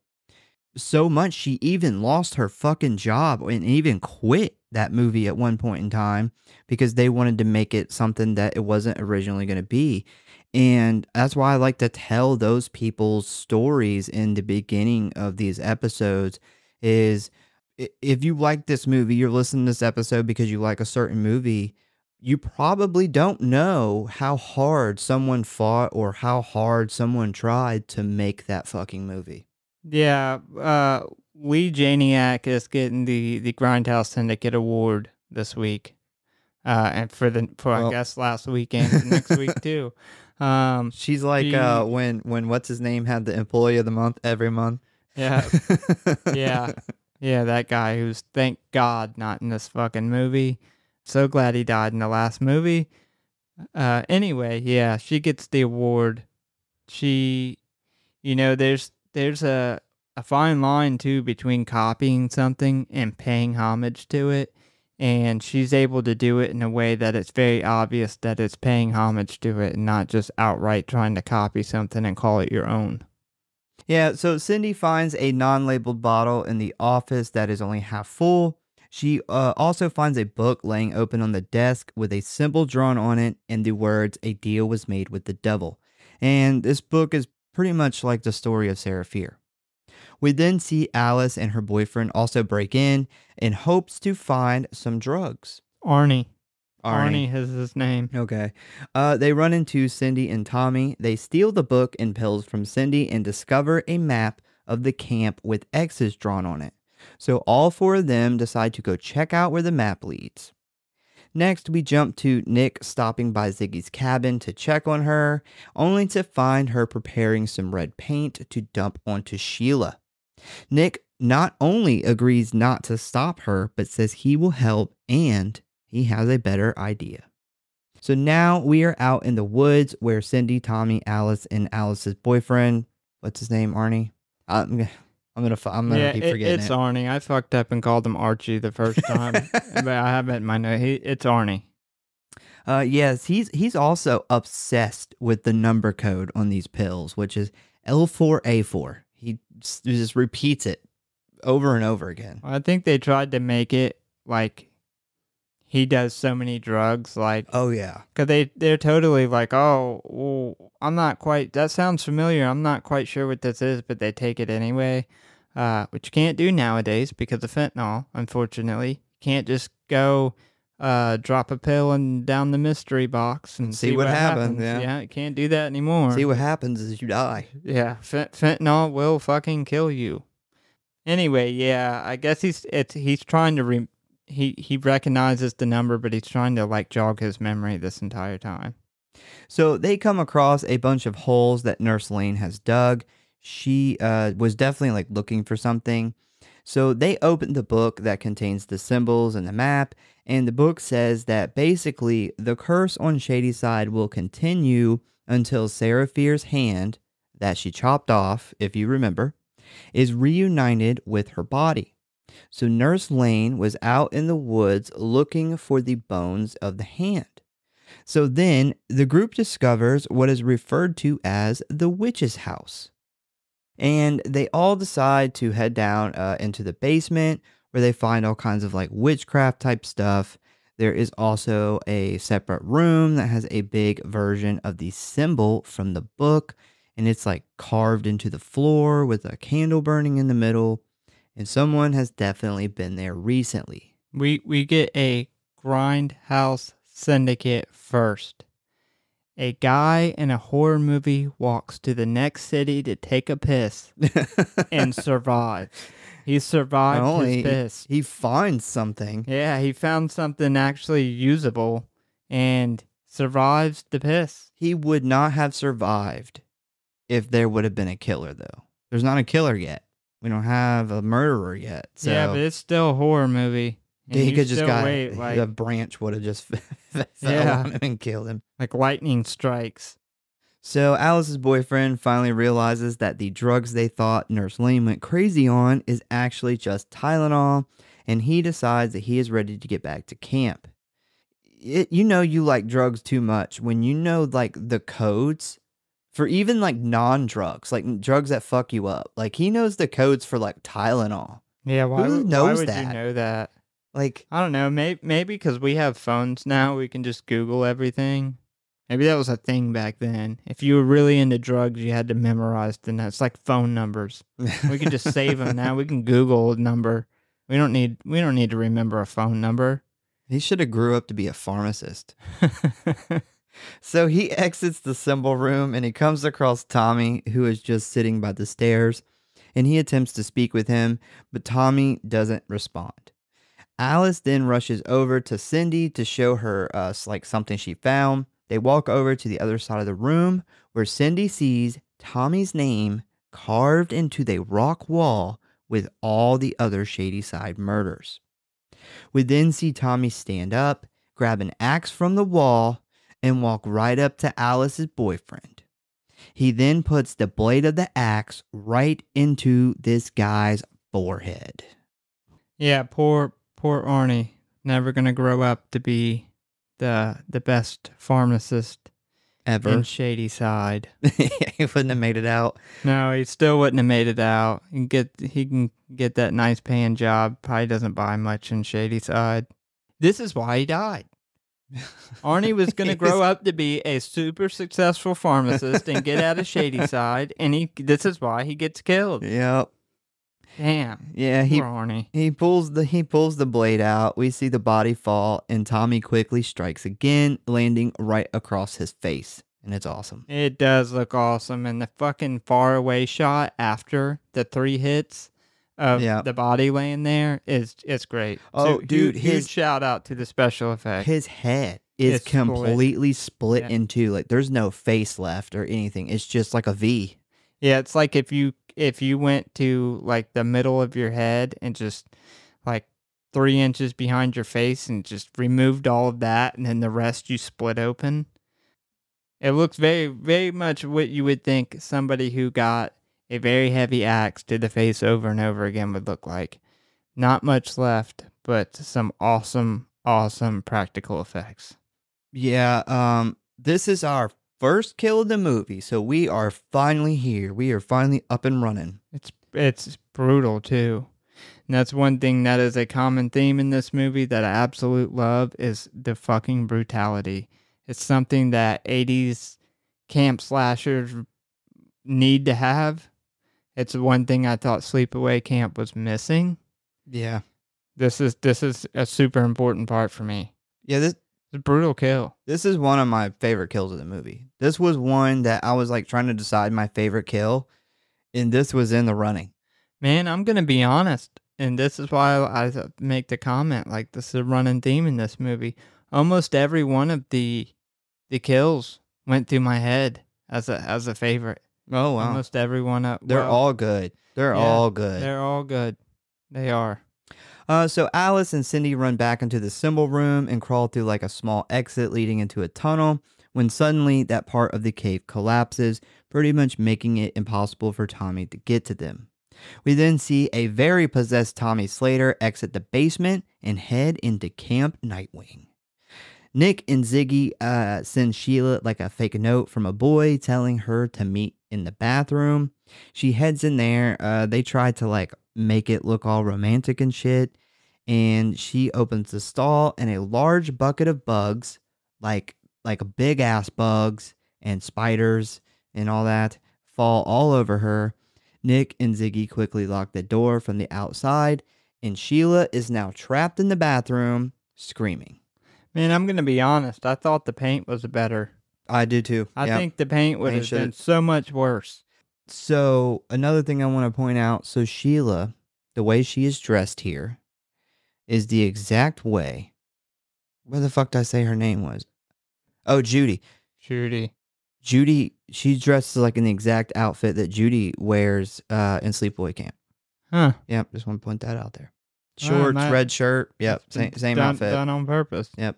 so much she even lost her fucking job and even quit that movie at one point in time because they wanted to make it something that it wasn't originally going to be. And that's why I like to tell those people's stories in the beginning of these episodes is if you like this movie, you're listening to this episode because you like a certain movie, you probably don't know how hard someone fought or how hard someone tried to make that fucking movie. Yeah, Lee Janiak is getting the Grindhouse Syndicate Award this week, and I guess last weekend and next week too. She's like when what's his name had the Employee of the Month every month. Yeah, yeah, that guy who's, thank God, not in this fucking movie. So glad he died in the last movie. Anyway, yeah, she gets the award. She, there's a fine line too between copying something and paying homage to it. And she's able to do it in a way that it's very obvious that it's paying homage to it and not just outright trying to copy something and call it your own. Yeah, so Cindy finds a non-labeled bottle in the office that is only half full. She also finds a book laying open on the desk with a symbol drawn on it and the words, "A deal was made with the devil." And this book is pretty much like the story of Sarah Fear. We then see Alice and her boyfriend also break in hopes to find some drugs. Arnie. Arnie. Arnie is his name. Okay. They run into Cindy and Tommy. They steal the book and pills from Cindy and discover a map of the camp with X's drawn on it. So all four of them decide to go check out where the map leads. Next, we jump to Nick stopping by Ziggy's cabin to check on her, only to find her preparing some red paint to dump onto Sheila. Nick not only agrees not to stop her, but says he will help and he has a better idea. So now we are out in the woods where Cindy, Tommy, Alice, and Alice's boyfriend, what's his name, Arnie? I'm gonna keep forgetting it's it. Arnie. I fucked up and called him Archie the first time, but I have it in my note. It's Arnie. Yes, he's also obsessed with the number code on these pills, which is L4A4. He just repeats it over and over again. I think they tried to make it like he does so many drugs, like, Oh yeah. because they're totally like, oh, well, I'm not quite, that sounds familiar. I'm not quite sure what this is, but they take it anyway, which you can't do nowadays because of fentanyl, unfortunately. Can't just go drop a pill and down the mystery box and See what happens. Yeah, you can't do that anymore. See what happens is you die. Yeah, fentanyl will fucking kill you. Anyway, yeah, I guess he's trying to he recognizes the number, but he's trying to like jog his memory this entire time. So they come across a bunch of holes that Nurse Lane has dug. She was definitely like looking for something. So they open the book that contains the symbols and the map, and the book says that basically the curse on Shadyside will continue until Sarah Fear's hand, that she chopped off, if you remember, is reunited with her body. So Nurse Lane was out in the woods looking for the bones of the hand. So then the group discovers what is referred to as the witch's house. And they all decide to head down into the basement where they find all kinds of like witchcraft type stuff. There is also a separate room that has a big version of the symbol from the book. And it's like carved into the floor with a candle burning in the middle. And someone has definitely been there recently. We get a Grindhouse syndicate first. A guy in a horror movie walks to the next city to take a piss and survive. He survived his piss. He finds something. Yeah, he found something actually usable and survives the piss. He would not have survived if there would have been a killer, though. There's not a killer yet. We don't have a murderer yet. So yeah, but it's still a horror movie. he could just got a branch would have just fell on him and killed him. Like lightning strikes. So Alice's boyfriend finally realizes that the drugs they thought Nurse Lane went crazy on is actually just Tylenol, and he decides that he is ready to get back to camp. You know you like drugs too much when you know like the codes for even like non-drugs, like drugs that fuck you up. Like he knows the codes for like Tylenol. Yeah, why would you know that? Like, I don't know, maybe because we have phones now, we can just Google everything. Maybe that was a thing back then. If you were really into drugs, you had to memorize the notes. It's like phone numbers. We can just save them now. We can Google a number. We don't need to remember a phone number. He should have grew up to be a pharmacist. So he exits the symbol room and he comes across Tommy, who is just sitting by the stairs, and he attempts to speak with him, but Tommy doesn't respond. Alice then rushes over to Cindy to show her like something she found. They walk over to the other side of the room where Cindy sees Tommy's name carved into the rock wall with all the other Shadyside murders. We then see Tommy stand up, grab an axe from the wall, and walk right up to Alice's boyfriend. He then puts the blade of the axe right into this guy's forehead. Yeah, poor Arnie. Never gonna grow up to be the best pharmacist Ever. in Shadyside. he wouldn't have made it out. No, he still wouldn't have made it out. He can get that nice paying job. Probably doesn't buy much in Shady Side. This is why he died. Arnie was going to grow up to be a super successful pharmacist and get out of Shady Side, and this is why he gets killed. Yep. Damn. Yeah, Poor Arnie. he pulls the blade out. We see the body fall, and Tommy quickly strikes again, landing right across his face, and it's awesome. It does look awesome, and the fucking far away shot after the 3 hits of the body laying there it's great. Oh, so, dude, huge shout out to the special effects. His head is completely split into, like, there's no face left or anything. It's just like a V. Yeah, it's like if you went to like the middle of your head and just like 3 inches behind your face and just removed all of that, and then the rest you split open. It looks very, very much what you would think somebody who got a very heavy axe to the face over and over again would look like. Not much left, but some awesome, awesome practical effects. Yeah, this is our first kill of the movie, so we are finally here. We are finally up and running. It's brutal too. And that's one thing that is a common theme in this movie that I absolutely love is the fucking brutality. It's something that 80s camp slashers need to have. It's one thing I thought Sleepaway Camp was missing. Yeah. This is a super important part for me. Yeah, it's a brutal kill. This is one of my favorite kills of the movie. This was one that I was like trying to decide my favorite kill, and this was in the running. Man, I'm going to be honest, and this is why I make the comment, like, this is a running theme in this movie. Almost every one of the kills went through my head as a favorite. Oh, wow. Almost every one. They're all good. They're all good. They're all good. They are. So Alice and Cindy run back into the symbol room and crawl through like a small exit leading into a tunnel when suddenly that part of the cave collapses, pretty much making it impossible for Tommy to get to them. We then see a very possessed Tommy Slater exit the basement and head into Camp Nightwing. Nick and Ziggy send Sheila like a fake note from a boy telling her to meet in the bathroom. She heads in there. They try to like make it look all romantic and shit. And she opens the stall and a large bucket of bugs, like big ass bugs and spiders and all that, fall all over her. Nick and Ziggy quickly lock the door from the outside, and Sheila is now trapped in the bathroom, screaming. Man, I'm going to be honest. I thought the paint was better. I do too. I think the paint would have been so much worse. So, another thing I want to point out. So, Sheila, the way she is dressed here is the exact way. Where the fuck did I say her name was? Oh, Judy. Judy, she's dressed like in the exact outfit that Judy wears in Sleepaway Camp. Huh. Yep, just want to point that out there. Shorts, red shirt. Yep, same outfit. Done on purpose. Yep.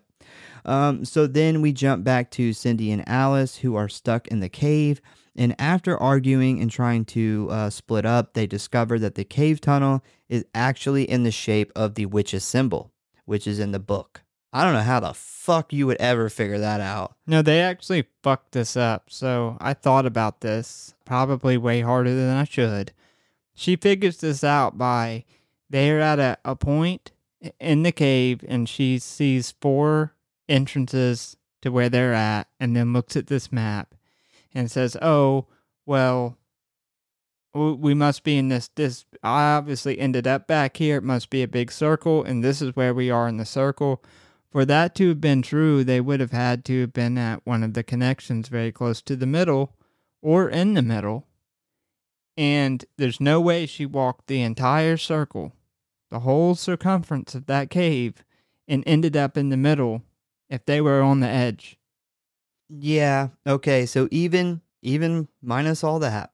So then we jump back to Cindy and Alice, who are stuck in the cave. And after arguing and trying to split up, they discover that the cave tunnel is actually in the shape of the witch's symbol, which is in the book. I don't know how the fuck you would ever figure that out. No, they actually fucked this up. So I thought about this probably way harder than I should. She figures this out by they're at a point in the cave and she sees 4 entrances to where they're at and then looks at this map and says, oh, well, we must be in this. I obviously ended up back here. It must be a big circle, and this is where we are in the circle. For that to have been true, they would have had to have been at one of the connections very close to the middle or in the middle. And there's no way she walked the entire circle, the whole circumference of that cave, and ended up in the middle if they were on the edge. Yeah, okay, so even minus all that,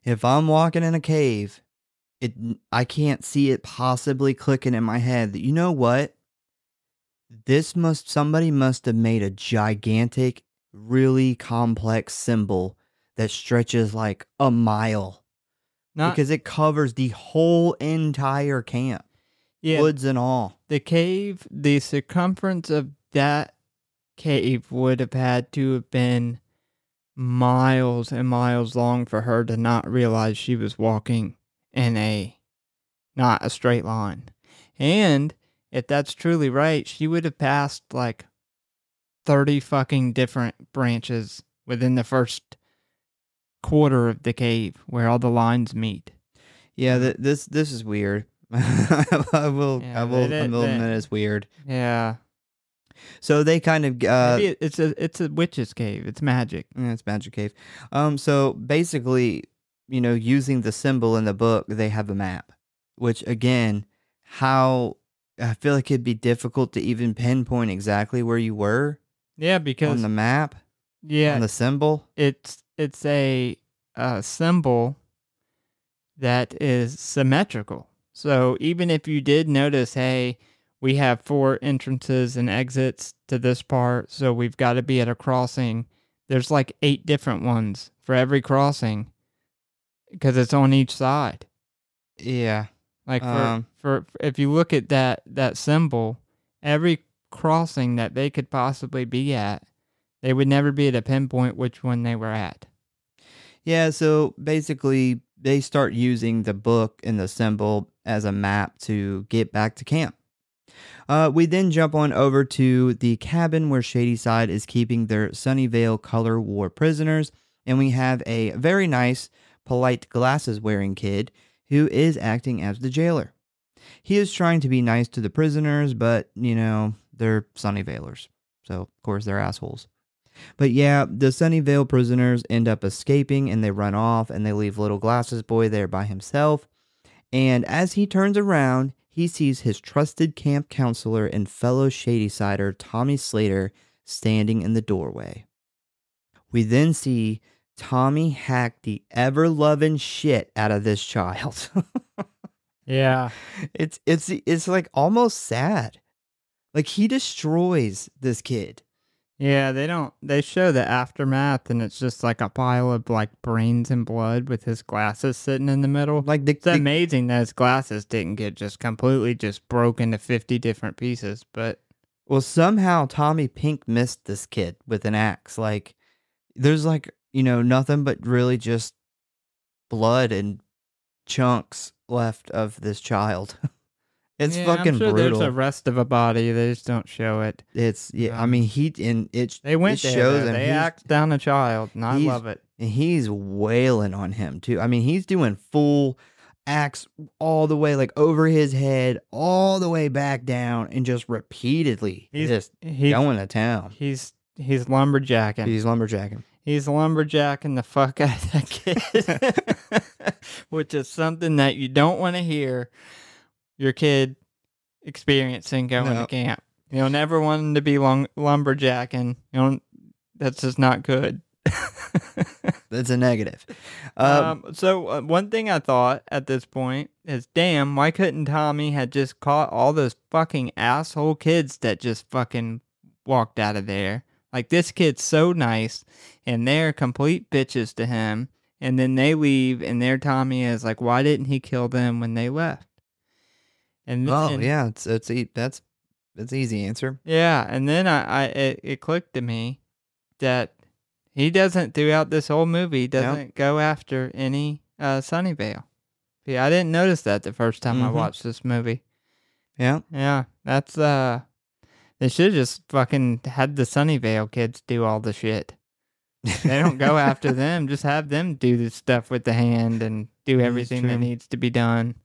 if I'm walking in a cave, I can't see it possibly clicking in my head that, you know what? Somebody must have made a gigantic, really complex symbol that stretches like a mile. Because it covers the whole entire camp. Yeah, woods and all. The cave, the circumference of that cave would have had to have been miles and miles long for her to not realize she was walking in not a straight line. And if that's truly right, she would have passed like 30 fucking different branches within the first quarter of the cave where all the lines meet. Yeah, this is weird. I will admit it's weird. Yeah. So they kind of Maybe it's a witch's cave. It's magic. yeah, it's magic cave. So basically, using the symbol in the book, they have a map, which again, how I feel like it'd be difficult to even pinpoint exactly where you were. Yeah, because on the map, on the symbol, it's a symbol that is symmetrical. So even if you did notice, hey, we have 4 entrances and exits to this part, so we've got to be at a crossing. There's like 8 different ones for every crossing because it's on each side. Yeah. Like for if you look at that symbol, every crossing that they could possibly be at, they would never be able to pinpoint which one they were at. Yeah, so basically they start using the book and the symbol as a map to get back to camp. We then jump on over to the cabin where Shadyside is keeping their Sunnyvale Color War prisoners, and we have a very nice, polite glasses-wearing kid who is acting as the jailer. He is trying to be nice to the prisoners, but, they're Sunnyvalers, so of course they're assholes. But yeah, the Sunnyvale prisoners end up escaping, and they run off, and they leave little Glasses Boy there by himself. And as he turns around, he sees his trusted camp counselor and fellow Shadysider, Tommy Slater, standing in the doorway. We then see Tommy hack the ever-loving shit out of this child. Yeah. It's like almost sad. Like he destroys this kid. Yeah, they show the aftermath, and it's just like a pile of like brains and blood with his glasses sitting in the middle. Like it's amazing that his glasses didn't get just completely just broken to 50 different pieces, but well, somehow Tommy Pink missed this kid with an axe. Like there's like, nothing but really just blood and chunks left of this child. It's fucking I'm sure brutal. There's a rest of a body. They just don't show it. I mean, they went it there. shows him. They axed down a child, and I love it. And he's wailing on him too. I mean, he's doing full axe all the way, like over his head, all the way back down, and just repeatedly he's going to town. He's lumberjacking. He's lumberjacking. He's lumberjacking the fuck out of that kid, which is something that you don't want to hear your kid experiencing going to camp. You'll never want him to be lumberjacking. That's just not good. That's a negative. So one thing I thought at this point is, damn, why couldn't Tommy had just caught all those fucking asshole kids that just fucking walked out of there? Like, this kid's so nice, and they're complete bitches to him, and then they leave, and their Tommy is like, why didn't he kill them when they left? Yeah, that's easy answer. Yeah, and then it clicked to me that he doesn't, throughout this whole movie, doesn't go after any Sunnyvale. Yeah, I didn't notice that the first time I watched this movie. Yeah. Yeah, that's, they should have just fucking had the Sunnyvale kids do all the shit. They don't go after them, just have them do the stuff with the hand and do everything that needs to be done.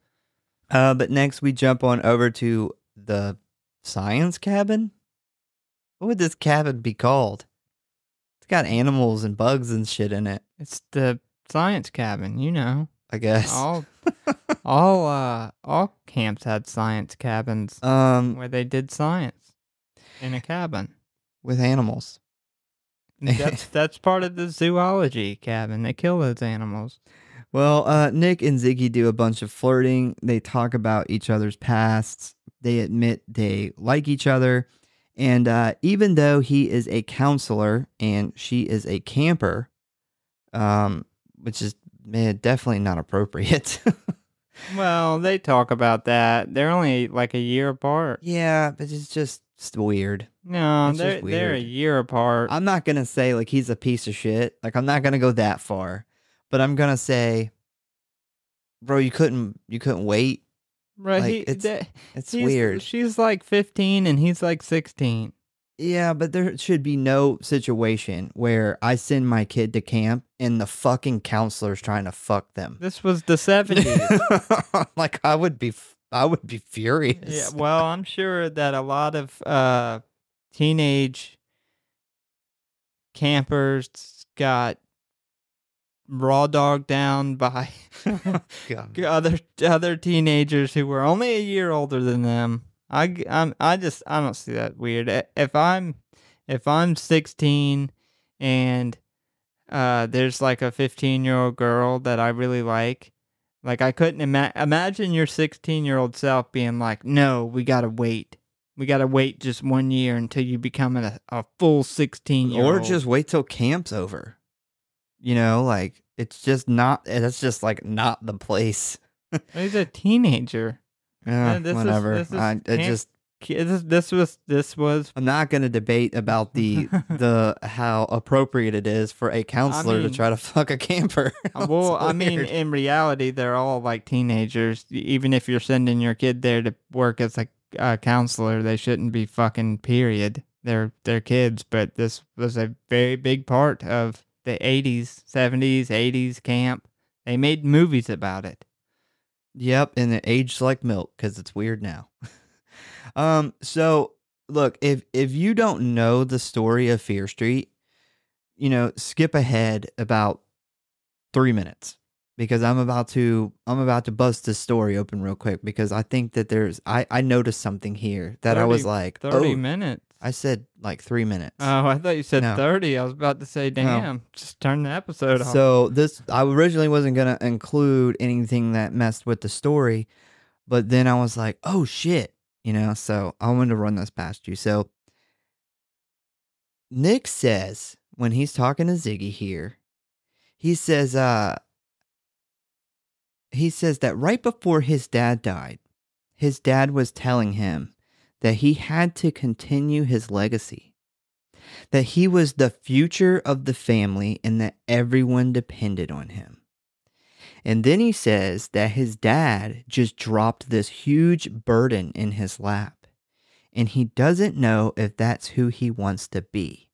But next we jump on over to the science cabin. What would this cabin be called? It's got animals and bugs and shit in it. It's the science cabin, I guess. All camps had science cabins where they did science in a cabin with animals. That's part of the zoology cabin. They kill those animals. Well, Nick and Ziggy do a bunch of flirting. They talk about each other's pasts. They admit they like each other. And even though he is a counselor and she is a camper, which is definitely not appropriate. Well, they talk about that. They're only like a year apart. Yeah, but it's just It's weird. No, It's just they're a weird. year apart. I'm not gonna say like he's a piece of shit. Like I'm not gonna go that far, but I'm gonna say, bro, you couldn't wait. Right, Like it's weird. she's like 15 and he's like 16. Yeah, but there should be no situation where I send my kid to camp and the fucking counselor's trying to fuck them. This was the 70s. Like I would be furious. Yeah, well, I'm sure that a lot of teenage campers got raw dogged down by God. other teenagers who were only a year older than them. I don't see that weird. If I'm 16 and there's like a 15-year-old girl that I really like I couldn't imagine your 16-year-old self being like, no, we gotta wait. We gotta wait just 1 year until you become a full 16-year-old. Or just wait till camp's over. You know, like it's just not. That's just like not the place. He's a teenager. Yeah, This whatever. Is camp- This was. I'm not going to debate about the how appropriate it is for a counselor to try to fuck a camper. Well, I mean, in reality, they're all like teenagers. Even if you're sending your kid there to work as a counselor, they shouldn't be fucking. Period. They're kids, but this was a very big part of the 80s, 70s, 80s camp. They made movies about it. Yep, and it aged like milk because it's weird now. So look, if you don't know the story of Fear Street, you know, skip ahead about 3 minutes because I'm about to bust this story open real quick because I think that I noticed something here that I was like 30 minutes. I said like 3 minutes. Oh, I thought you said No. 30. I was about to say, damn, just turn the episode off. So I originally wasn't going to include anything that messed with the story, but then I was like, oh shit, you know, so I wanted to run this past you. So Nick says, when he's talking to Ziggy here, he says that right before his dad died, his dad was telling him that he had to continue his legacy, that he was the future of the family and that everyone depended on him. And then he says that his dad just dropped this huge burden in his lap and he doesn't know if that's who he wants to be.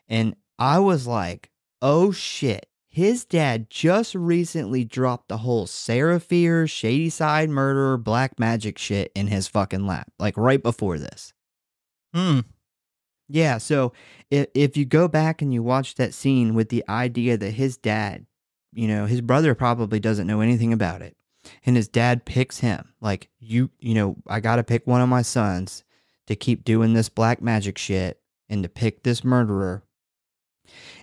And I was like, oh shit, his dad just recently dropped the whole Sarah Fear, Shady Side Murderer, Black Magic shit in his fucking lap, like right before this. Yeah, so if you go back and you watch that scene with the idea that his dad, you know, his brother probably doesn't know anything about it, and his dad picks him, like, you know, I gotta pick one of my sons to keep doing this black magic shit and to pick this murderer,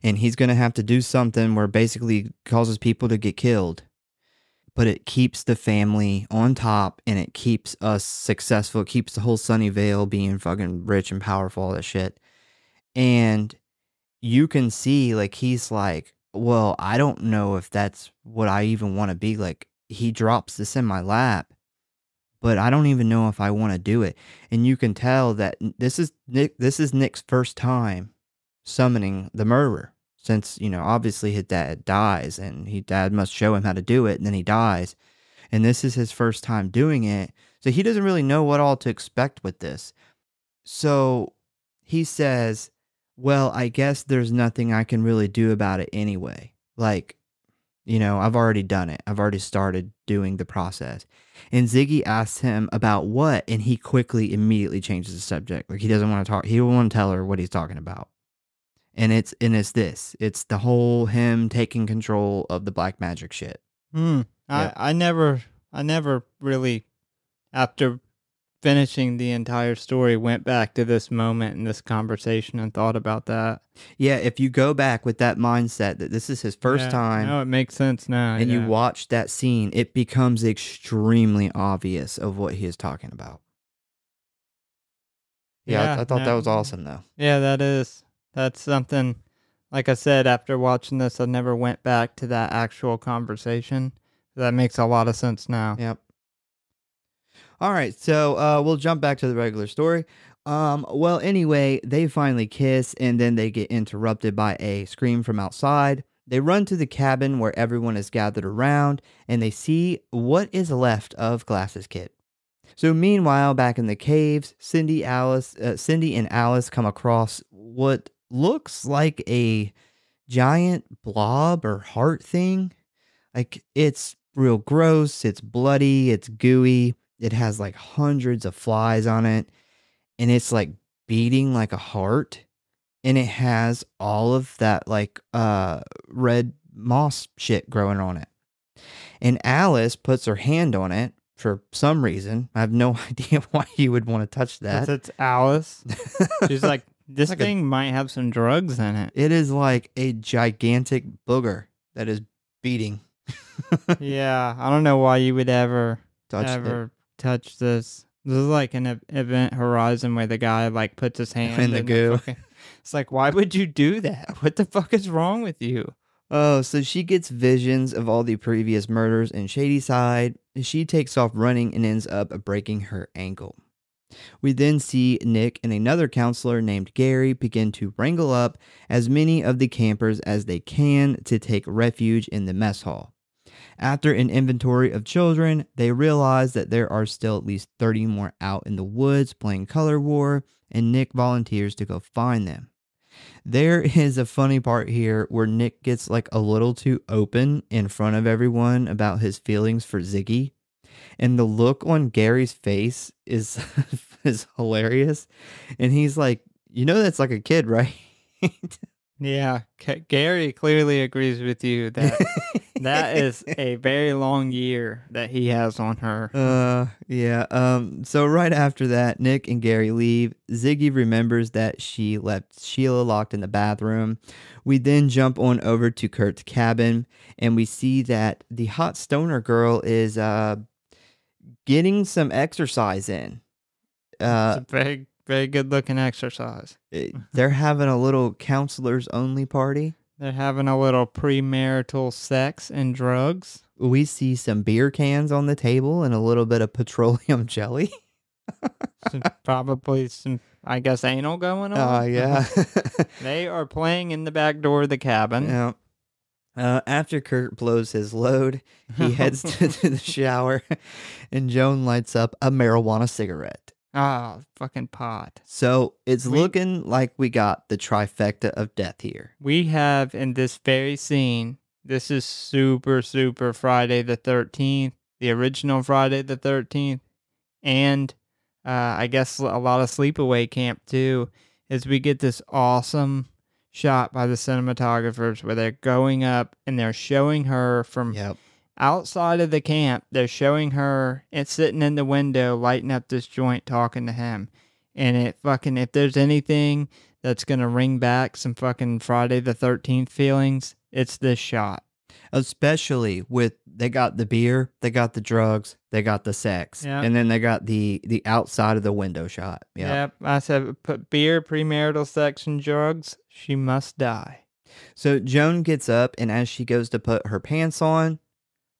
and he's gonna have to do something where basically causes people to get killed, but it keeps the family on top and it keeps us successful. It keeps the whole Sunnyvale being fucking rich and powerful, all that shit. And you can see, like, he's like, well, I don't know if that's what I even want to be. Like, he drops this in my lap, but I don't even know if I want to do it. And you can tell that this is Nick's first time summoning the murderer. Since, you know, obviously his dad dies and dad must show him how to do it and then he dies. And this is his first time doing it. So he doesn't really know what all to expect with this. So he says, well, I guess there's nothing I can really do about it anyway. Like, you know, I've already done it. I've already started doing the process. And Ziggy asks him about what, and he immediately changes the subject. Like he doesn't want to talk. He don't want to tell her what he's talking about. And it's the whole him taking control of the black magic shit. Yep. I never really, after finishing the entire story, went back to this moment in this conversation and thought about that. Yeah, if you go back with that mindset that this is his first time. No, it makes sense now. And you watch that scene, it becomes extremely obvious of what he is talking about. Yeah, I thought that was awesome though. Yeah, that is. That's something, like I said, after watching this, I never went back to that actual conversation. That makes a lot of sense now. Yep. All right, so we'll jump back to the regular story. Well, anyway, they finally kiss and then they get interrupted by a scream from outside. They run to the cabin where everyone is gathered around and they see what is left of Glasses Kid. So meanwhile, back in the caves, Cindy and Alice come across what looks like a giant blob or heart thing. Like it's real gross, it's bloody, it's gooey. It has like hundreds of flies on it and it's like beating like a heart and it has all of that like red moss shit growing on it. And Alice puts her hand on it for some reason. I have no idea why you would want to touch that. It's Alice. She's like, this like thing might have some drugs in it. It is like a gigantic booger that is beating. Yeah, I don't know why you would ever touch this. This is like an Event Horizon where the guy like puts his hand in the goo. It's like, why would you do that? What the fuck is wrong with you? Oh, so she gets visions of all the previous murders in Shadyside. She takes off running and ends up breaking her ankle. We then see Nick and another counselor named Gary begin to wrangle up as many of the campers as they can to take refuge in the mess hall. After an inventory of children, they realize that there are still at least 30 more out in the woods playing Color War, and Nick volunteers to go find them. There is a funny part here where Nick gets like a little too open in front of everyone about his feelings for Ziggy. And the look on Gary's face is hilarious. And he's like, you know, that's like a kid, right? Yeah, Gary clearly agrees with you that that is a very long year that he has on her. Yeah. So right after that, Nick and Gary leave. Ziggy remembers that she left Sheila locked in the bathroom. We then jump on over to Kurt's cabin, and we see that the hot stoner girl is getting some exercise in. It's a very, very good looking exercise. They're having a little counselors only party. They're having a little premarital sex and drugs. We see some beer cans on the table and a little bit of petroleum jelly. Probably some, I guess, anal going on. Yeah. They are playing in the back door of the cabin. Yeah. After Kurt blows his load, he heads to the shower, and Joan lights up a marijuana cigarette. Ah, fucking pot. So it's looking like we got the trifecta of death here. We have in this very scene, this is super, super Friday the 13th, the original Friday the 13th, and I guess a lot of Sleepaway Camp too, is we get this awesome shot by the cinematographers where they're going up and they're showing her from outside of the camp. They're showing her and sitting in the window lighting up this joint talking to him. And it fucking, if there's anything that's going to ring back some fucking Friday the 13th feelings, it's this shot. Especially with, they got the beer, they got the drugs, they got the sex, and then they got the outside of the window shot. Yep. I said, put beer, premarital sex, and drugs, she must die. So Joan gets up, and as she goes to put her pants on,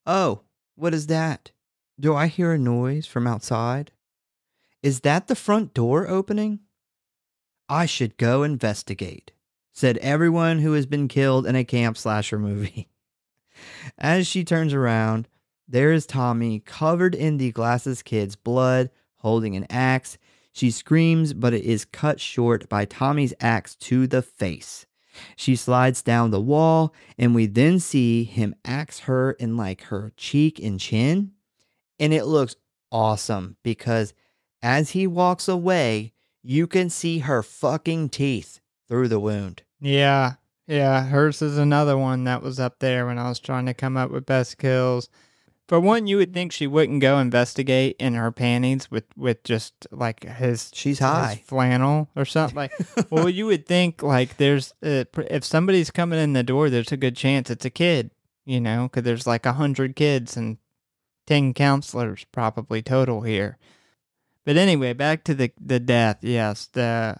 oh, what is that? Do I hear a noise from outside? Is that the front door opening? I should go investigate, said everyone who has been killed in a camp slasher movie. As she turns around, there is Tommy covered in the Glasses Kid's blood, holding an axe. She screams, but it is cut short by Tommy's axe to the face. She slides down the wall, and we then see him axe her in like her cheek and chin. And it looks awesome because as he walks away, you can see her fucking teeth through the wound. Yeah. Yeah, hers is another one that was up there when I was trying to come up with best kills. For one, you would think she wouldn't go investigate in her panties with just like she's high his flannel or something. Like, well, you would think like there's if somebody's coming in the door, there's a good chance it's a kid, you know, because there's like 100 kids and 10 counselors probably total here. But anyway, back to the death. Yes, the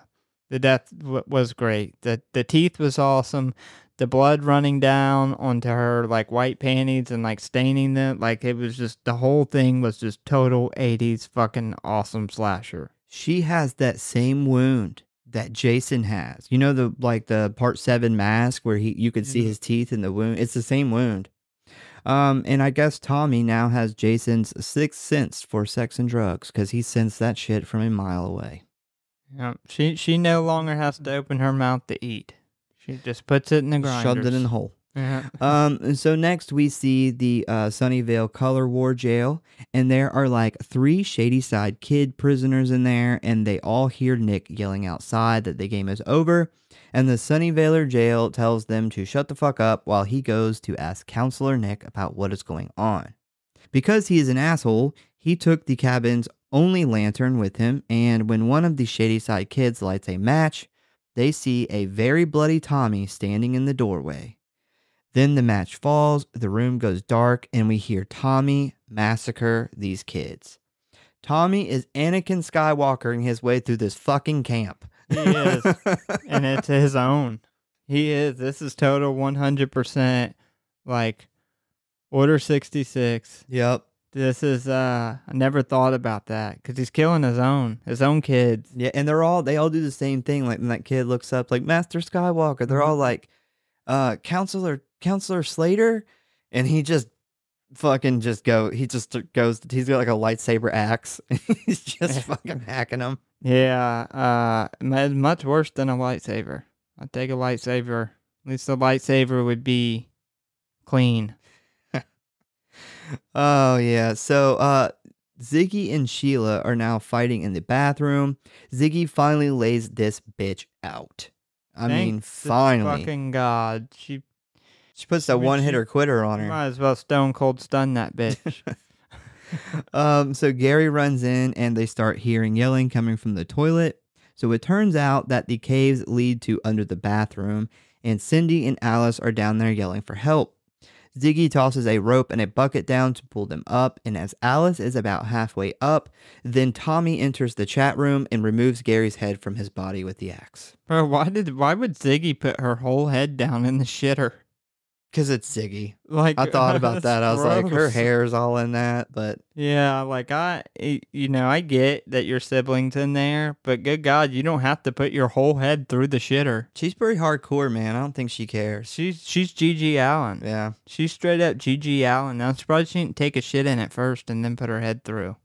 death was great. The teeth was awesome. The blood running down onto her like white panties and like staining them. Like it was just, the whole thing was just total 80s fucking awesome slasher. She has that same wound that Jason has. You know, the part 7 mask where you could see his teeth in the wound. It's the same wound. And I guess Tommy now has Jason's sixth sense for sex and drugs because he sensed that shit from a mile away. Yeah, she no longer has to open her mouth to eat. She just puts it in the grinders. Shoved it in the hole. Yeah. And so next we see the Sunnyvale Color War Jail, and there are like 3 Shadyside Kid prisoners in there, and they all hear Nick yelling outside that the game is over, and the Sunnyvaler jail tells them to shut the fuck up while he goes to ask Counselor Nick about what is going on. Because he is an asshole, he took the cabin's only lantern with him, and when one of the Shadyside Kids lights a match, they see a very bloody Tommy standing in the doorway. Then the match falls, the room goes dark, and we hear Tommy massacre these kids. Tommy is Anakin Skywalkering his way through this fucking camp. He is. And it's his own. He is. This is total 100% like Order 66. Yep. This is, I never thought about that because he's killing his own kids. Yeah, and they all do the same thing. Like when that kid looks up, like Master Skywalker, they're all like, Counselor Slater, and he just fucking he's got like a lightsaber axe. He's just fucking hacking them. Yeah, much worse than a lightsaber. I'd take a lightsaber. At least the lightsaber would be clean. Oh yeah. So Ziggy and Sheila are now fighting in the bathroom. Ziggy finally lays this bitch out. I mean, finally. Fucking God. She puts that one-hitter quitter on her. Might as well stone cold stun that bitch. So Gary runs in and they start hearing yelling coming from the toilet. So it turns out that the caves lead to under the bathroom, and Cindy and Alice are down there yelling for help. Ziggy tosses a rope and a bucket down to pull them up, and as Alice is about halfway up, then Tommy enters the chat room and removes Gary's head from his body with the axe. Bro, why would Ziggy put her whole head down in the shitter? Because it's Ziggy. Like, I thought about that. I was gross. like, her hair's all in that, but yeah, like I get that your sibling's in there, but good God, you don't have to put your whole head through the shitter. She's pretty hardcore, man. I don't think she cares. She's Gigi Allen. Yeah. She's straight up Gigi Allen. I'm surprised she didn't take a shit in it first and then put her head through.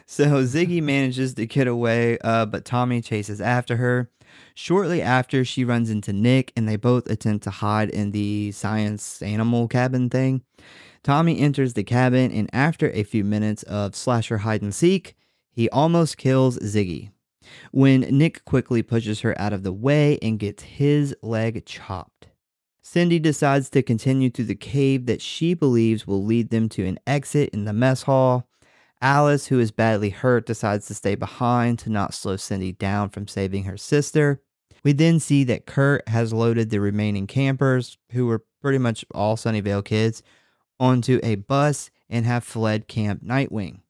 So Ziggy manages to get away, but Tommy chases after her. Shortly after, she runs into Nick, and they both attempt to hide in the science animal cabin thing. Tommy enters the cabin, and after a few minutes of slasher hide and seek, he almost kills Ziggy, when Nick quickly pushes her out of the way and gets his leg chopped. Cindy decides to continue to the cave that she believes will lead them to an exit in the mess hall. Alice, who is badly hurt, decides to stay behind to not slow Cindy down from saving her sister. We then see that Kurt has loaded the remaining campers, who were pretty much all Sunnyvale kids, onto a bus and have fled Camp Nightwing.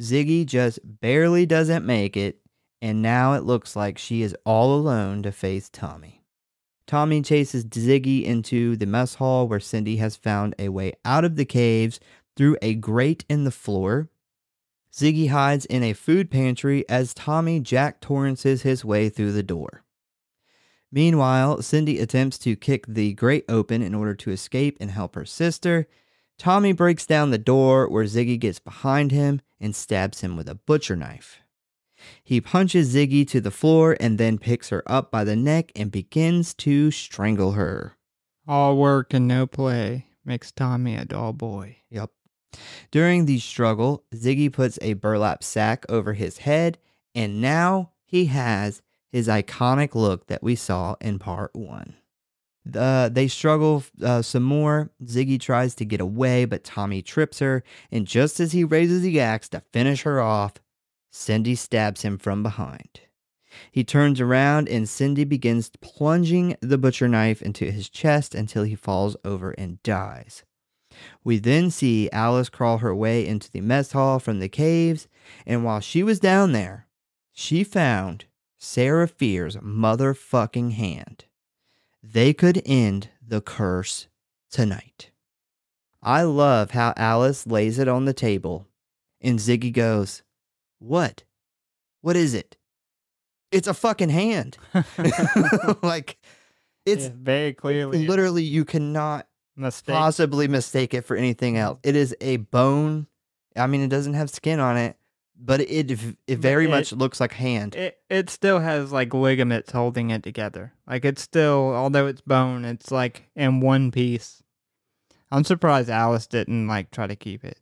Ziggy just barely doesn't make it, and now it looks like she is all alone to face Tommy. Tommy chases Ziggy into the mess hall where Cindy has found a way out of the caves through a grate in the floor. Ziggy hides in a food pantry as Tommy Jack Torrances his way through the door. Meanwhile, Cindy attempts to kick the grate open in order to escape and help her sister. Tommy breaks down the door where Ziggy gets behind him and stabs him with a butcher knife. He punches Ziggy to the floor and then picks her up by the neck and begins to strangle her. All work and no play makes Tommy a dull boy. Yup. During the struggle, Ziggy puts a burlap sack over his head, and now he has his iconic look that we saw in part 1. They struggle some more. Ziggy tries to get away, but Tommy trips her, and just as he raises the axe to finish her off, Cindy stabs him from behind. He turns around, and Cindy begins plunging the butcher knife into his chest until he falls over and dies. We then see Alice crawl her way into the mess hall from the caves, and while she was down there, she found Sarah Fear's motherfucking hand. They could end the curse tonight. I love how Alice lays it on the table, and Ziggy goes, "What? What is it? It's a fucking hand. Like, it's very clearly literally, you cannot mistake. possibly mistake it for anything else. It is a bone. I mean, it doesn't have skin on it, but it very much looks like hand. It still has like ligaments holding it together. Like it's still, although it's bone, it's like in one piece. I'm surprised Alice didn't like try to keep it.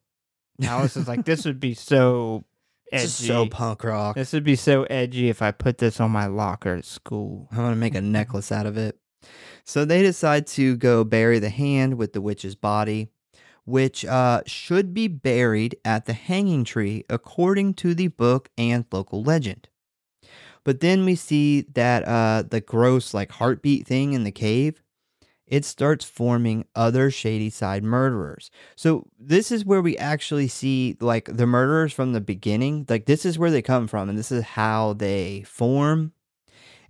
Alice is like, this would be so edgy. It's so punk rock. This would be so edgy if I put this on my locker at school. I want to make a necklace out of it. So they decide to go bury the hand with the witch's body, which should be buried at the hanging tree according to the book and local legend. But then we see that the gross like heartbeat thing in the cave, it starts forming other shady side murderers. So this is where we actually see like the murderers from the beginning. Like this is where they come from and this is how they form.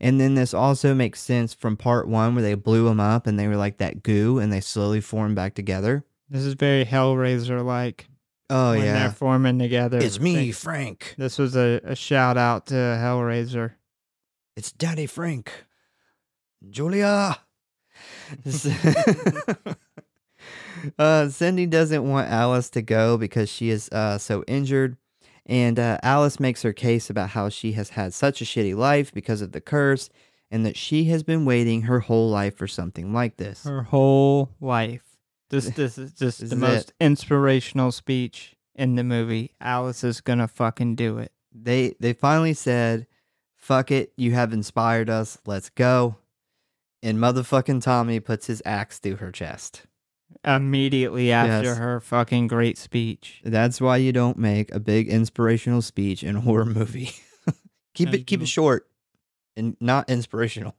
And then this also makes sense from part 1 where they blew them up and they were like that goo and they slowly formed back together. This is very Hellraiser-like. Oh, when yeah. they're forming together. It's me, Frank. This was a shout out to Hellraiser. It's Daddy Frank. Julia. Cindy doesn't want Alice to go because she is so injured. And Alice makes her case about how she has had such a shitty life because of the curse and that she has been waiting her whole life for something like this. Her whole life. This is just the most inspirational speech in the movie. Alice is gonna fucking do it. They finally said, fuck it, you have inspired us, let's go. And motherfucking Tommy puts his axe through her chest. Immediately after her fucking great speech. That's why you don't make a big inspirational speech in a horror movie. keep it short and not inspirational.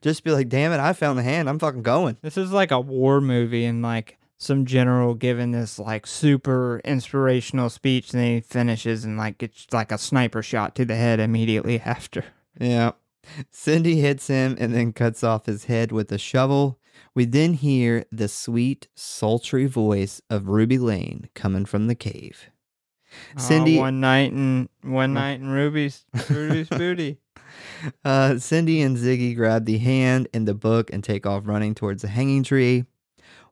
Just be like, damn it, I found the hand. I'm fucking going. This is like a war movie and like some general giving this like super inspirational speech and then he finishes and like it's like a sniper shot to the head immediately after. Yeah. Cindy hits him and then cuts off his head with a shovel. We then hear the sweet, sultry voice of Ruby Lane coming from the cave. Cindy, one night in Ruby's booty. Cindy and Ziggy grab the hand and the book and take off running towards the hanging tree.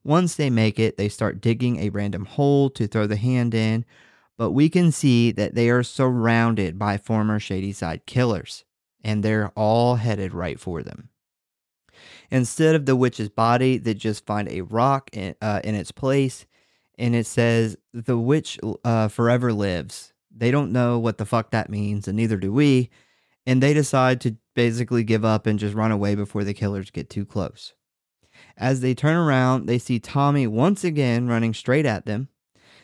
Once they make it, they start digging a random hole to throw the hand in, but we can see that they are surrounded by former Shady Side killers, and they're all headed right for them. Instead of the witch's body, they just find a rock in its place, and it says, the witch forever lives. They don't know what the fuck that means, and neither do we, and they decide to basically give up and just run away before the killers get too close. As they turn around, they see Tommy once again running straight at them.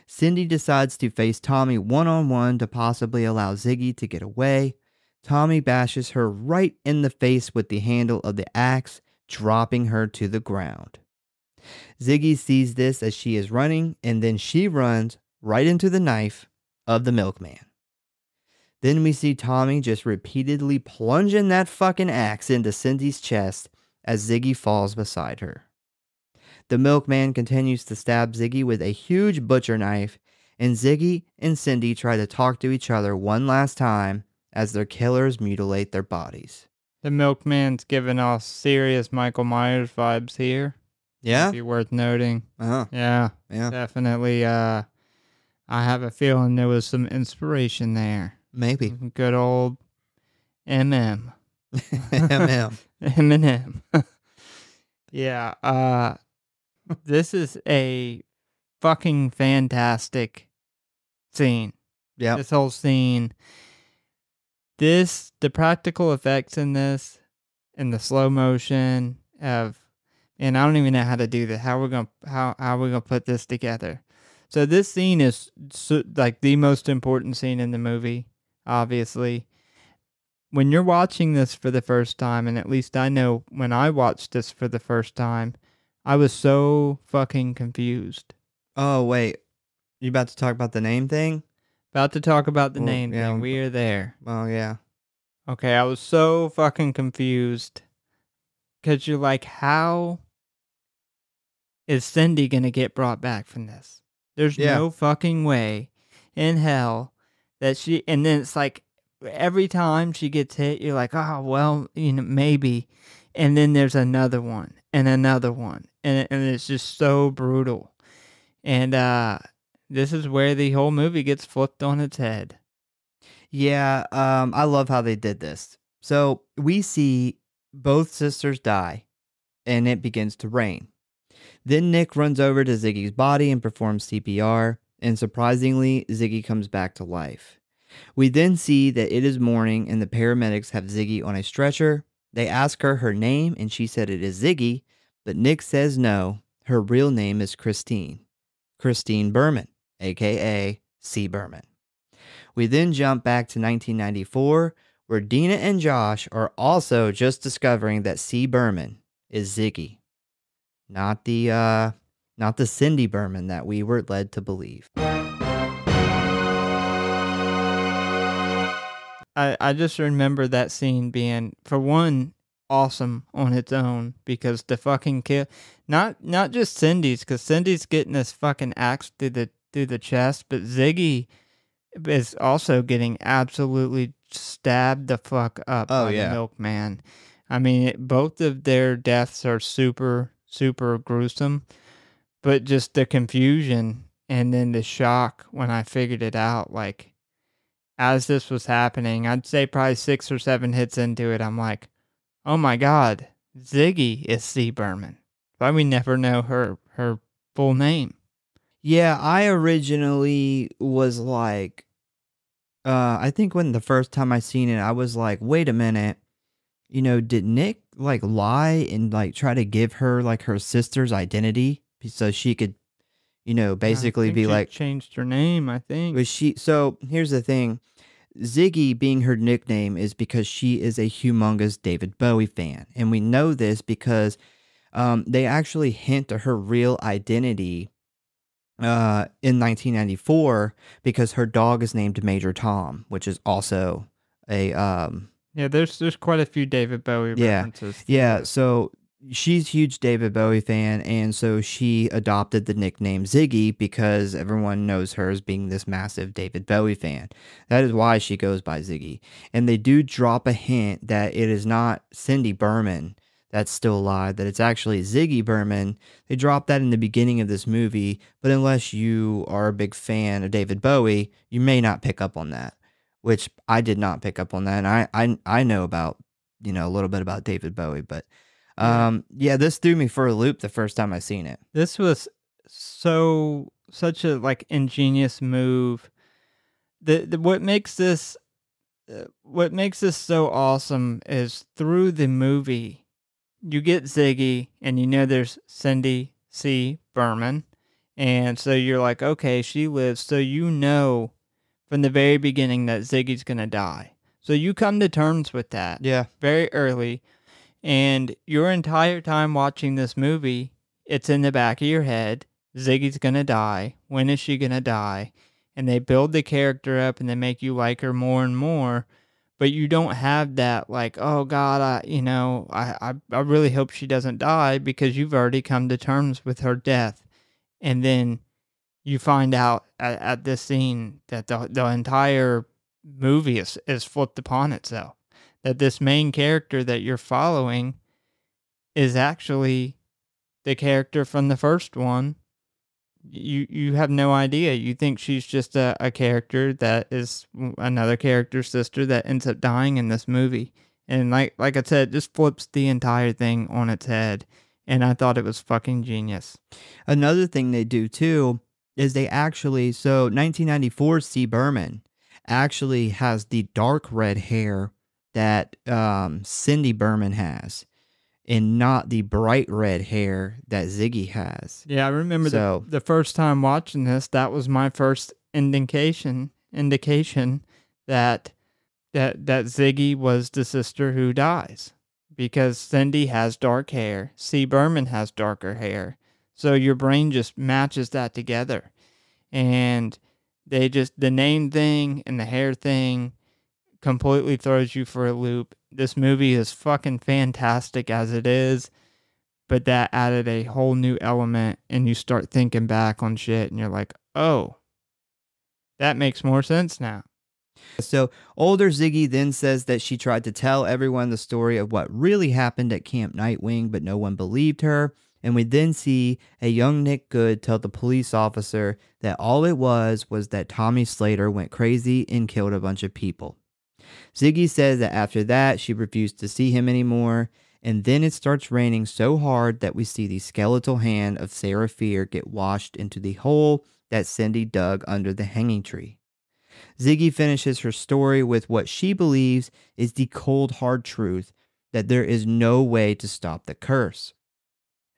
Cindy decides to face Tommy one-on-one to possibly allow Ziggy to get away. Tommy bashes her right in the face with the handle of the axe, dropping her to the ground. Ziggy sees this as she is running, and then she runs right into the knife of the milkman. Then we see Tommy just repeatedly plunging that fucking axe into Cindy's chest as Ziggy falls beside her. The milkman continues to stab Ziggy with a huge butcher knife, and Ziggy and Cindy try to talk to each other one last time as their killers mutilate their bodies. The milkman's giving off serious Michael Myers vibes here. Yeah? Be worth noting. Uh-huh. Yeah. Yeah. Definitely. I have a feeling there was some inspiration there. Maybe. Good old MM. Eminem. Yeah. This is a fucking fantastic scene. Yeah. This whole scene. The practical effects in this, and the slow motion of, and I don't even know how to do that. How are we gonna put this together? So this scene is like the most important scene in the movie, obviously. When you're watching this for the first time, and at least I know when I watched this for the first time, I was so fucking confused. Oh, wait. You about to talk about the name thing? About to talk about the name thing. We are there. Oh, yeah. Okay, I was so fucking confused. Because you're like, how is Cindy going to get brought back from this? There's no fucking way in hell that she... And then it's like every time she gets hit, you're like, oh, well, maybe. And then there's another one and another one. And it's just so brutal. And this is where the whole movie gets flipped on its head. Yeah, I love how they did this. So we see both sisters die, and it begins to rain. Then Nick runs over to Ziggy's body and performs CPR, and surprisingly, Ziggy comes back to life. We then see that it is morning and the paramedics have Ziggy on a stretcher. They ask her name, and she said it is Ziggy, but Nick says no, her real name is Christine. Christine Berman, aka C. Berman. We then jump back to 1994, where Dina and Josh are also just discovering that C. Berman is Ziggy, not the Cindy Berman that we were led to believe. I just remember that scene being, for one, awesome on its own, because the fucking kill, not just Cindy's, because Cindy's getting this fucking axe through the chest, but Ziggy is also getting absolutely stabbed the fuck up by the milkman. I mean, both of their deaths are super, super gruesome, but just the confusion and then the shock when I figured it out, like, as this was happening, I'd say probably 6 or 7 hits into it, I'm like, oh my God, Ziggy is C. Berman. Why we never know her full name? Yeah, I originally was like, I think when the first time I seen it, I was like, wait a minute, did Nick like lie and like try to give her like her sister's identity so she could, basically be like, changed her name, I think. Was she? So here's the thing. Ziggy being her nickname is because she is a humongous David Bowie fan. And we know this because they actually hint to her real identity in 1994 because her dog is named Major Tom, which is also a... yeah, there's quite a few David Bowie references. Yeah, so she's a huge David Bowie fan, and so she adopted the nickname Ziggy because everyone knows her as being this massive David Bowie fan. That is why she goes by Ziggy. And they do drop a hint that it is not Cindy Berman that's still alive, that it's actually Ziggy Berman. They drop that in the beginning of this movie, but unless you are a big fan of David Bowie, you may not pick up on that, which I did not pick up on that. And I know about, a little bit about David Bowie, but this threw me for a loop the first time I seen it. This was such a like ingenious move. What makes this so awesome is through the movie, you get Ziggy, and there's Cindy C. Berman, and so you're like, okay, she lives, so from the very beginning that Ziggy's gonna die. So you come to terms with that, very early. And your entire time watching this movie, it's in the back of your head, Ziggy's gonna die. When is she gonna die? And they build the character up and they make you like her more and more. But you don't have that like, oh God, I really hope she doesn't die, because you've already come to terms with her death. And then you find out at this scene that the entire movie is flipped upon itself. That this main character that you're following is actually the character from the first one. You have no idea. You think she's just a character that is another character's sister that ends up dying in this movie. And like I said, it just flips the entire thing on its head. And I thought it was fucking genius. Another thing they do too is they actually, so 1994 C. Berman actually has the dark red hair that Cindy Berman has, and not the bright red hair that Ziggy has. Yeah, I remember the first time watching this, that was my first indication that Ziggy was the sister who dies, because Cindy has dark hair, C. Berman has darker hair, so your brain just matches that together, and the name thing and the hair thing completely throws you for a loop. This movie is fucking fantastic as it is, but that added a whole new element, and you start thinking back on shit, and you're like, oh, that makes more sense now. So older Ziggy then says that she tried to tell everyone the story of what really happened at Camp Nightwing, but no one believed her. And we then see a young Nick Good tell the police officer that all it was that Tommy Slater went crazy and killed a bunch of people. Ziggy says that after that, she refused to see him anymore. And then it starts raining so hard that we see the skeletal hand of Sarah Fear get washed into the hole that Cindy dug under the hanging tree. Ziggy finishes her story with what she believes is the cold, hard truth that there is no way to stop the curse.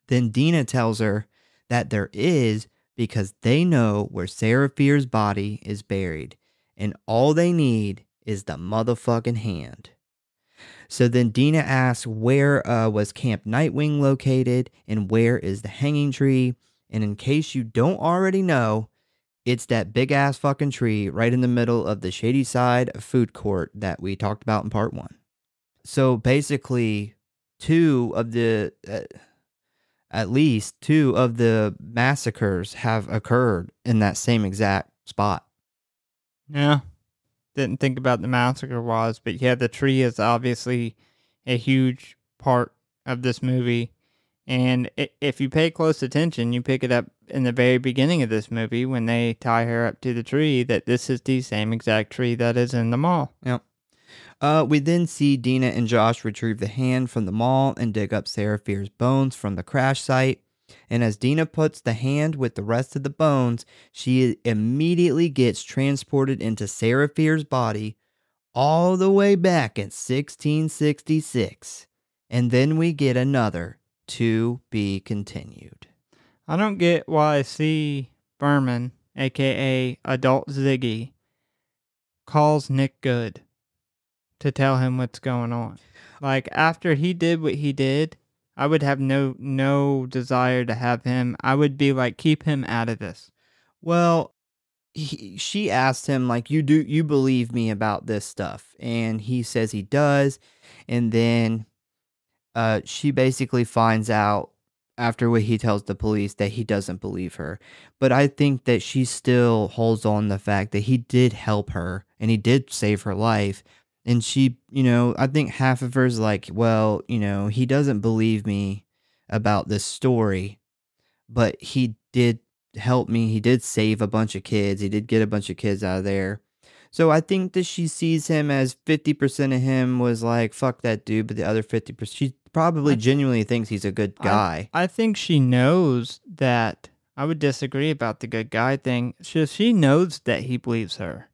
Then Dina tells her that there is because they know where Sarah Fear's body is buried, and all they need is the motherfucking hand. So then Dina asks where was Camp Nightwing located and where is the hanging tree. And in case you don't already know, it's that big ass fucking tree right in the middle of the Shady Side food court that we talked about in part 1. So basically, at least two of the massacres have occurred in that same exact spot. Yeah. Didn't think about the massacre was, but yeah, the tree is obviously a huge part of this movie. And if you pay close attention, you pick it up in the very beginning of this movie when they tie her up to the tree that this is the same exact tree that is in the mall. Yep. We then see Dina and Josh retrieve the hand from the mall and dig up Sarah Fear's bones from the crash site. And as Dina puts the hand with the rest of the bones, she immediately gets transported into Sarah Fear's body all the way back in 1666. And then we get another to be continued. I don't get why C. Berman, aka Adult Ziggy, calls Nick Good to tell him what's going on. Like, after he did what he did, I would have no desire to have him. I would be like, keep him out of this. Well, she asked him, like, you believe me about this stuff? And he says he does. And then she basically finds out after what he tells the police that he doesn't believe her. But I think that she still holds on the fact that he did help her and he did save her life. And she, I think half of her is like, well, he doesn't believe me about this story, but he did help me. He did save a bunch of kids. He did get a bunch of kids out of there. So I think that she sees him as 50% of him was like, fuck that dude. But the other 50%, she probably genuinely thinks he's a good guy. I think she knows that. I would disagree about the good guy thing. She knows that he believes her.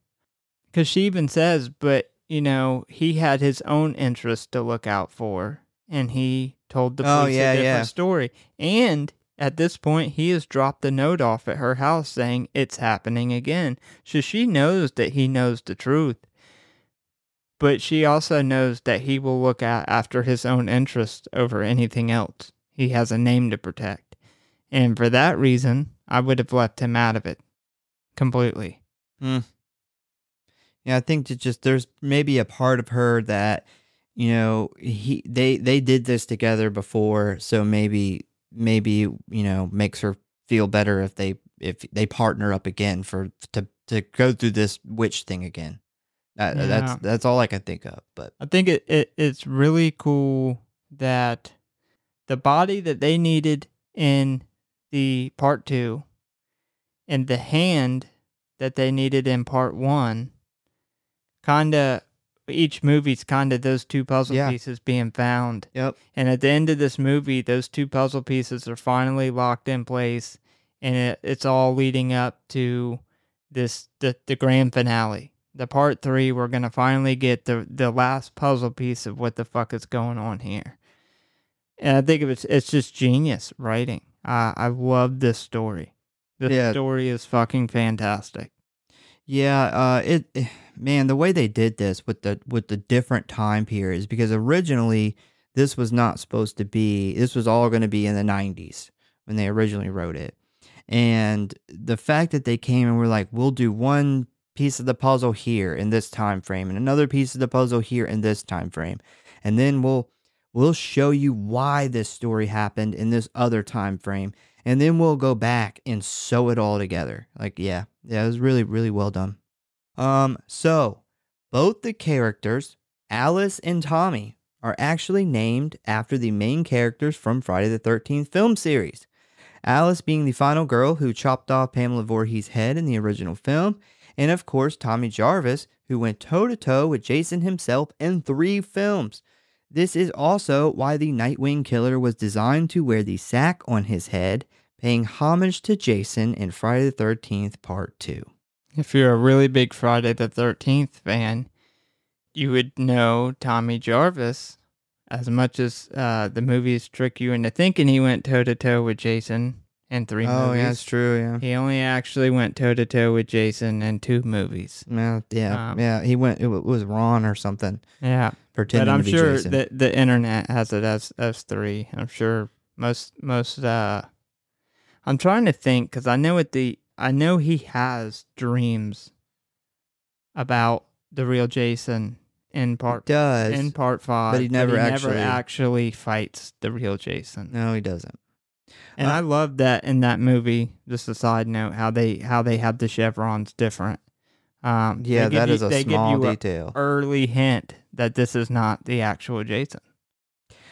Because she even says, but, he had his own interest to look out for. And he told the police a different story. And at this point, he has dropped the note off at her house saying it's happening again. So she knows that he knows the truth. But she also knows that he will look after his own interests over anything else. He has a name to protect. And for that reason, I would have left him out of it completely. Yeah, I think that just there's maybe a part of her that, they did this together before, so maybe makes her feel better if they partner up again to go through this witch thing again. That's all I can think of. But I think it's really cool that the body that they needed in the part 2 and the hand that they needed in part 1, each movie's those two puzzle pieces being found. Yep. And at the end of this movie, those two puzzle pieces are finally locked in place, and it's all leading up to the grand finale. The part 3, we're going to finally get the last puzzle piece of what the fuck is going on here. And I think it's just genius writing. I love this story. This story is fucking fantastic. Yeah, man, the way they did this with the different time periods, because originally this was not supposed to be, this was all going to be in the 90s when they originally wrote it. And the fact that they came and were like, we'll do one piece of the puzzle here in this time frame and another piece of the puzzle here in this time frame, and then we'll show you why this story happened in this other time frame, and then we'll go back and sew it all together. Like, yeah, it was really, really well done. So Both the characters, Alice and Tommy, are actually named after the main characters from Friday the 13th film series. Alice being the final girl who chopped off Pamela Voorhees' head in the original film, and of course Tommy Jarvis, who went toe-to-toe with Jason himself in 3 films. This is also why the Nightwing Killer was designed to wear the sack on his head, paying homage to Jason in Friday the 13th Part 2. If you're a really big Friday the 13th fan, you would know Tommy Jarvis. As much as the movies trick you into thinking he went toe-to-toe with Jason in 3 movies. Oh, yeah, that's true, yeah. He only actually went toe-to-toe with Jason in 2 movies. Yeah, he went, it was Ron or something. Yeah. Pretending but I'm to be sure Jason. that the internet has it as 3. I'm sure most I'm trying to think, because I know he has dreams about the real Jason in part 5, but he never actually fights the real Jason. No, he doesn't. And I love that in that movie. Just a side note, how they have the chevrons different. That is a small detail. Early hint that this is not the actual Jason.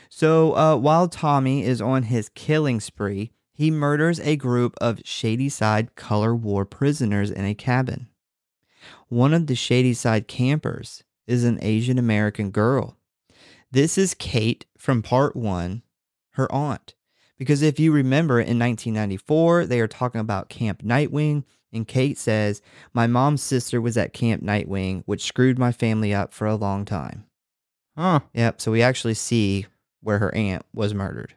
So while Tommy is on his killing spree, he murders a group of Shadyside Color War prisoners in a cabin. One of the Shadyside campers is an Asian American girl. This is Kate from Part 1, her aunt. Because if you remember, in 1994, they are talking about Camp Nightwing, and Kate says, "My mom's sister was at Camp Nightwing, which screwed my family up for a long time." Huh. Yep, so we actually see where her aunt was murdered.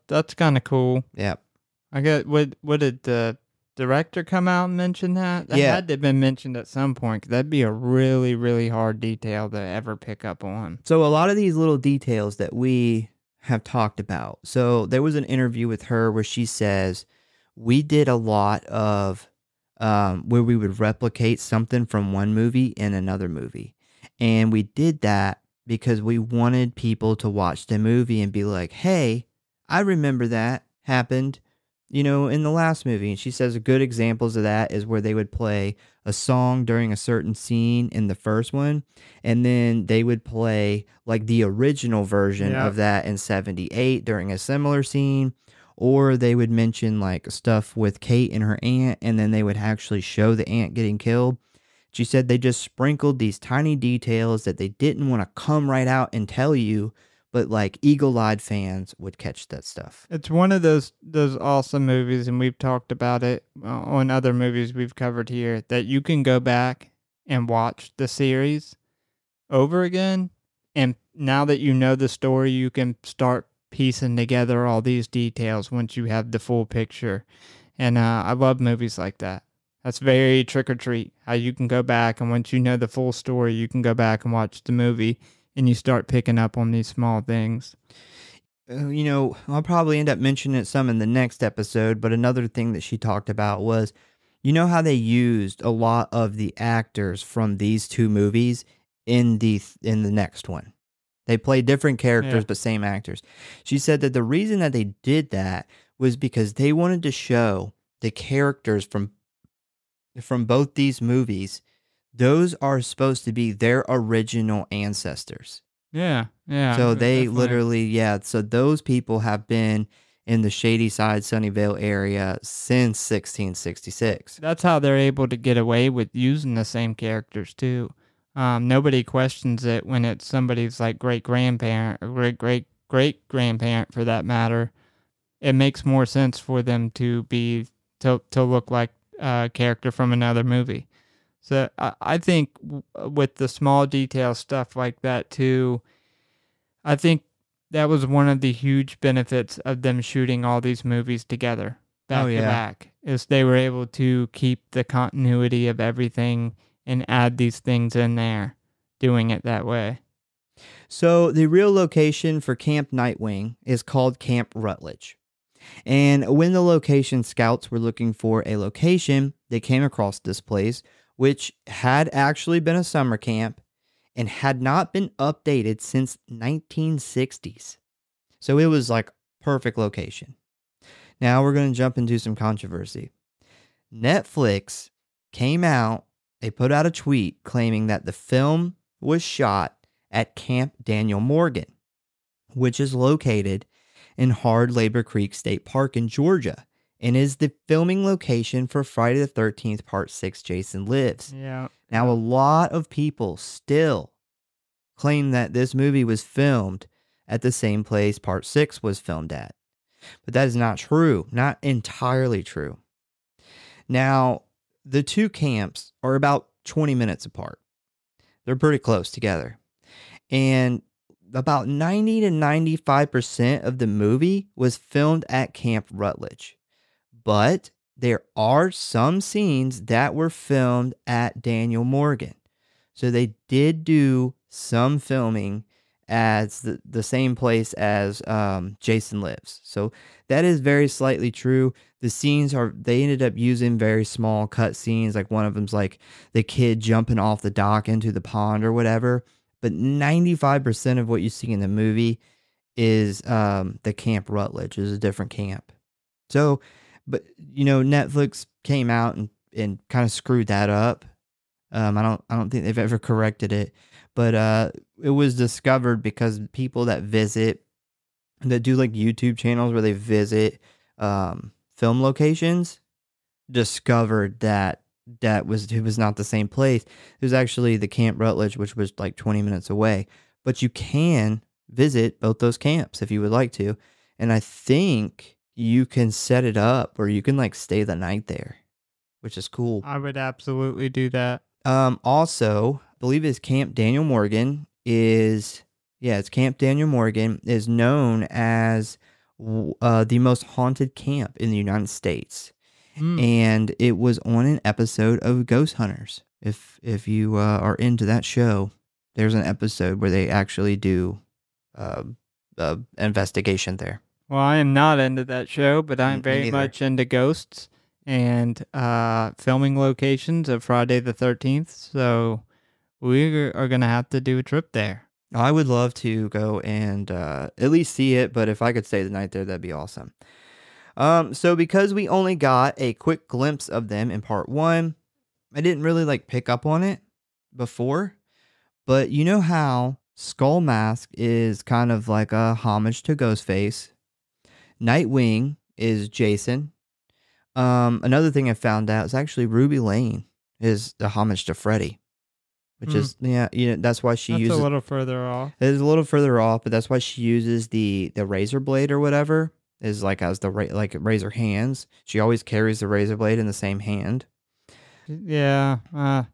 That's kind of cool. Yep. I get. What did the director come out and mention that? That had to have been mentioned at some point, 'cause that'd be a really, really hard detail to ever pick up on. So a lot of these little details that we have talked about. So there was an interview with her where she says, we did a lot of where we would replicate something from one movie in another movie. And we did that because we wanted people to watch the movie and be like, hey, I remember that happened, in the last movie. And she says good examples of that is where they would play a song during a certain scene in the first one, and then they would play like the original version of that in 78 during a similar scene, or they would mention like stuff with Kate and her aunt, and then they would actually show the aunt getting killed. She said they just sprinkled these tiny details that they didn't want to come right out and tell you, but like eagle-eyed fans would catch that stuff. It's one of those awesome movies, and we've talked about it on other movies we've covered here, that you can go back and watch the series over again, and now that you know the story, you can start piecing together all these details once you have the full picture. And I love movies like that. That's very Trick or Treat, how you can go back, and once you know the full story, you can go back and watch the movie, and you start picking up on these small things. I'll probably end up mentioning it some in the next episode, but another thing that she talked about was, how they used a lot of the actors from these 2 movies in the next one. They play different characters, but same actors. She said that the reason that they did that was because they wanted to show the characters from both these movies. Those are supposed to be their original ancestors. Yeah. So they literally, so those people have been in the Shadyside, Sunnyvale area since 1666. That's how they're able to get away with using the same characters too. Nobody questions it when it's somebody's like great-grandparent or great-great-grandparent for that matter. It makes more sense for them to look like a character from another movie. So I think with the small detail stuff like that too, I think that was one of the huge benefits of them shooting all these movies together back to back, is they were able to keep the continuity of everything and add these things in there, doing it that way. So the real location for Camp Nightwing is called Camp Rutledge. And when the location scouts were looking for a location, they came across this place, which had actually been a summer camp and had not been updated since 1960s. So it was like perfect location. Now we're going to jump into some controversy. Netflix came out they put out a tweet claiming that the film was shot at Camp Daniel Morgan, which is located in Hard Labor Creek State Park in Georgia and is the filming location for Friday the 13th Part 6 Jason Lives. Yeah. Now, a lot of people still claim that this movie was filmed at the same place Part 6 was filmed at. But that is not true, not entirely true. Now, the two camps are about 20 minutes apart. They're pretty close together. And about 90 to 95% of the movie was filmed at Camp Rutledge. But there are some scenes that were filmed at Daniel Morgan. So they did do some filming as the same place as Jason Lives. So that is very slightly true. The scenes they ended up using very small cut scenes. Like one of them's like the kid jumping off the dock into the pond or whatever. But 95% of what you see in the movie is the Camp Rutledge. Is a different camp. So, but Netflix came out and kind of screwed that up. I don't think they've ever corrected it, but it was discovered because people that do like YouTube channels where they visit film locations discovered that it was not the same place. It was actually the Camp Rutledge, which was like 20 minutes away. But you can visit both those camps if you would like to, and I think you can set it up where you can like stay the night there, which is cool. I would absolutely do that. Also, I believe it's Camp Daniel Morgan it's Camp Daniel Morgan is known as the most haunted camp in the United States. And it was on an episode of Ghost Hunters. If you are into that show, there's an episode where they actually do investigation there. Well, I am not into that show, but I'm very much into ghosts and filming locations of Friday the 13th. So we are going to have to do a trip there. I would love to go and at least see it, but if I could stay the night there, that'd be awesome. So because we only got a quick glimpse of them in part 1, I didn't really like pick up on it before, but you know how Skull Mask is kind of like a homage to Ghostface. Nightwing is Jason. Another thing I found out is actually Ruby Lane is the homage to Freddy, which is that's why she uses. That's a little further off. It is a little further off, but that's why she uses the razor blade or whatever is like as the razor hands. She always carries the razor blade in the same hand. Yeah.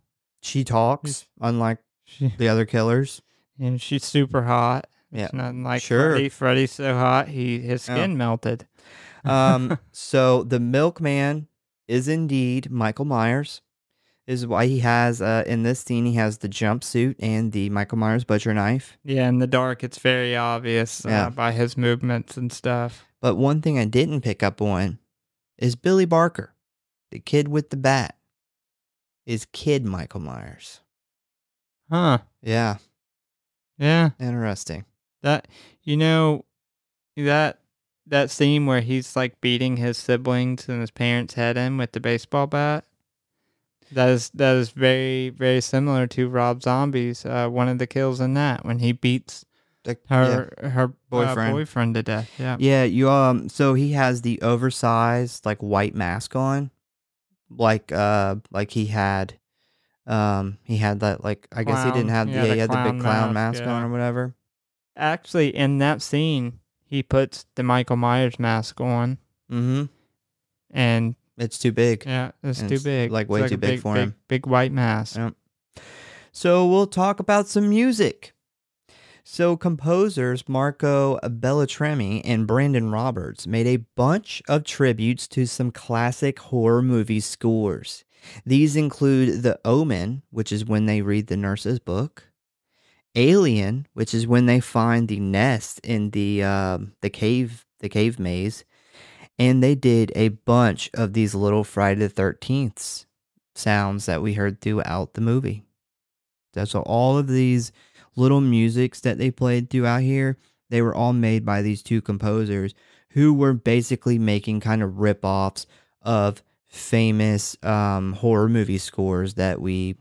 She talks unlike the other killers, and she's super hot. Yeah, it's not like Freddy. Freddy's so hot his skin melted. So the milkman is indeed Michael Myers. Is why he has in this scene he has the jumpsuit and the Michael Myers butcher knife. Yeah, in the dark it's very obvious by his movements and stuff. But one thing I didn't pick up on is Billy Barker, the kid with the bat, is Kid Michael Myers. Huh. Yeah. Yeah. Interesting. That that scene where he's like beating his siblings and his parents' head in with the baseball bat. That is very, very similar to Rob Zombie's one of the kills in that when he beats her boyfriend to death. Yeah. Yeah, so he has the oversized like white mask on. Like he had that like I guess he didn't have he had the big clown mask on or whatever. Actually, in that scene, he puts the Michael Myers mask on. Mm-hmm. And it's too big. Yeah, it's too big. Like way too big for him. Big white mask. Yep. So we'll talk about some music. So composers Marco Beltrami and Brandon Roberts made a bunch of tributes to some classic horror movie scores. These include The Omen, which is when they read the nurse's book, Alien, which is when they find the nest in the cave maze, and they did a bunch of these little Friday the 13th sounds that we heard throughout the movie. So all of these little musics that they played throughout here, they were all made by these two composers who were basically making kind of rip-offs of famous horror movie scores that we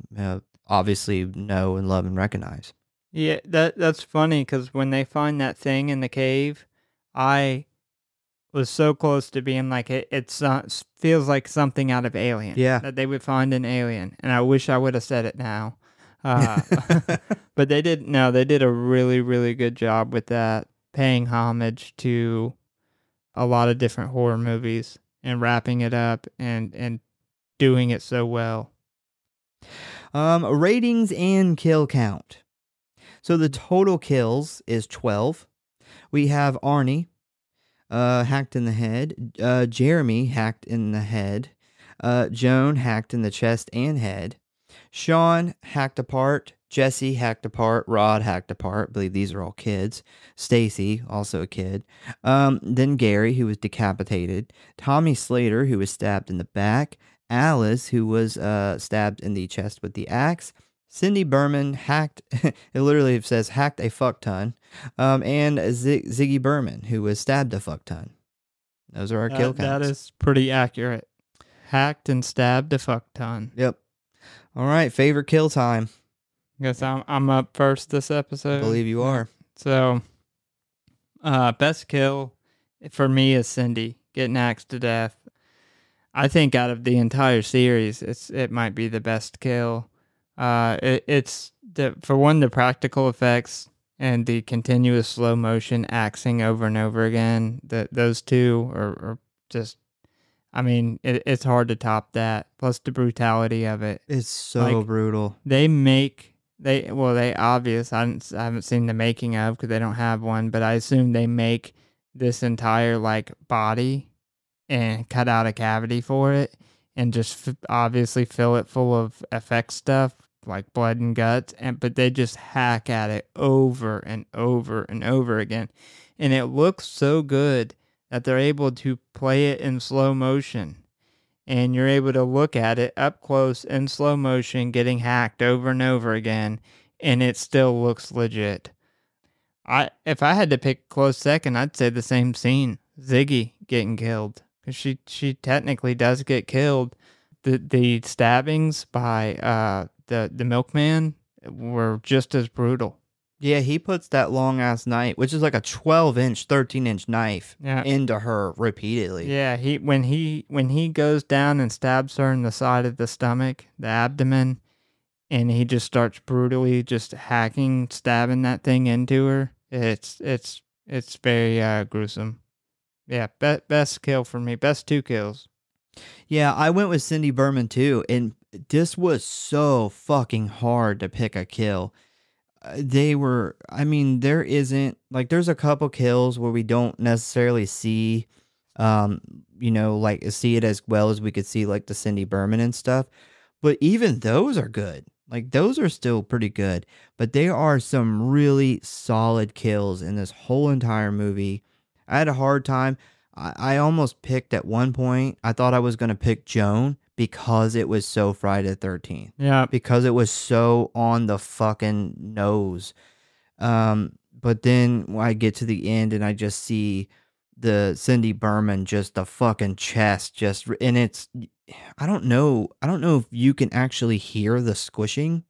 obviously know and love and recognize. Yeah, that's funny because when they find that thing in the cave, I was so close to being like, feels like something out of Alien. Yeah. That they would find an alien, and I wish I would have said it now. Uh, but they did. No, they did a really, really good job with that, paying homage to a lot of different horror movies and wrapping it up and doing it so well. Ratings and kill count. So the total kills is 12. We have Arnie hacked in the head, Jeremy hacked in the head, Joan hacked in the chest and head, Sean hacked apart, Jesse hacked apart, Rod hacked apart. I believe these are all kids. Stacy, also a kid. Then Gary, who was decapitated. Tommy Slater, who was stabbed in the back. Alice, who was stabbed in the chest with the axe. Cindy Berman hacked, it literally says hacked a fuck ton. And Ziggy Berman, who was stabbed a fuck ton. Those are our kill counts. That is pretty accurate. Hacked and stabbed a fuck ton. Yep. All right, favorite kill time. Guess I'm up first this episode. I believe you are. So, best kill for me is Cindy getting axed to death. I think out of the entire series, it might be the best kill. It's for one, the practical effects and the continuous slow motion axing over and over again. Those two are just, I mean, it's hard to top that. Plus the brutality of it. It's so brutal. They obvious. I haven't seen the making of because they don't have one, but I assume they make this entire like body and cut out a cavity for it and just obviously fill it full of effect stuff like blood and guts, but they just hack at it over and over and over again, and it looks so good that they're able to play it in slow motion, and you're able to look at it up close in slow motion getting hacked over and over again, and it still looks legit. If I had to pick a close second, I'd say the same scene, Ziggy getting killed, because she technically does get killed. The stabbings by the milkman were just as brutal. Yeah, he puts that long ass knife, which is like a 12-inch, 13-inch knife, into her repeatedly. Yeah, when he goes down and stabs her in the side of the stomach, the abdomen, and he just starts brutally just hacking, stabbing that thing into her. It's very gruesome. Yeah, best kill for me. Best two kills. Yeah, I went with Cindy Berman too, and this was so fucking hard to pick a kill. There isn't, like, there's a couple kills where we don't necessarily see, see it as well as we could see, like, the Cindy Berman and stuff. But even those are good. Like, those are still pretty good. But there are some really solid kills in this whole entire movie. I had a hard time. I almost picked at one point. I thought I was going to pick Joan because it was so Friday the 13th. Yeah. Because it was so on the fucking nose. But then when I get to the end and I just see the Cindy Berman, just the fucking chest, and it's, I don't know if you can actually hear the squishing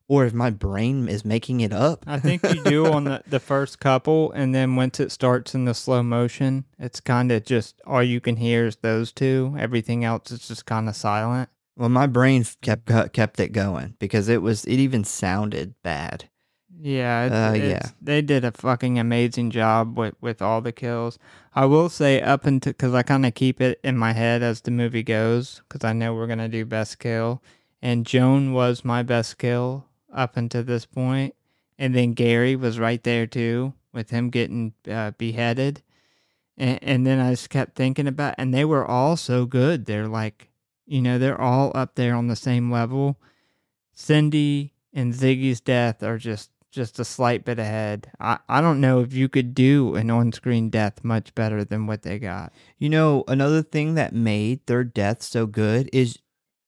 or if my brain is making it up. I think you do on the first couple, and then once it starts in the slow motion, it's kind of just all you can hear is those two. Everything else is just kind of silent. Well, my brain kept it going because it even sounded bad. Yeah, they did a fucking amazing job with all the kills. I will say because I kind of keep it in my head as the movie goes, because I know we're going to do best kill, and Joan was my best kill up until this point, and then Gary was right there too, with him getting beheaded, and then I just kept thinking about, and they were all so good. They're like, they're all up there on the same level. Cindy and Ziggy's death are just a slight bit ahead. I don't know if you could do an on-screen death much better than what they got. Another thing that made their death so good is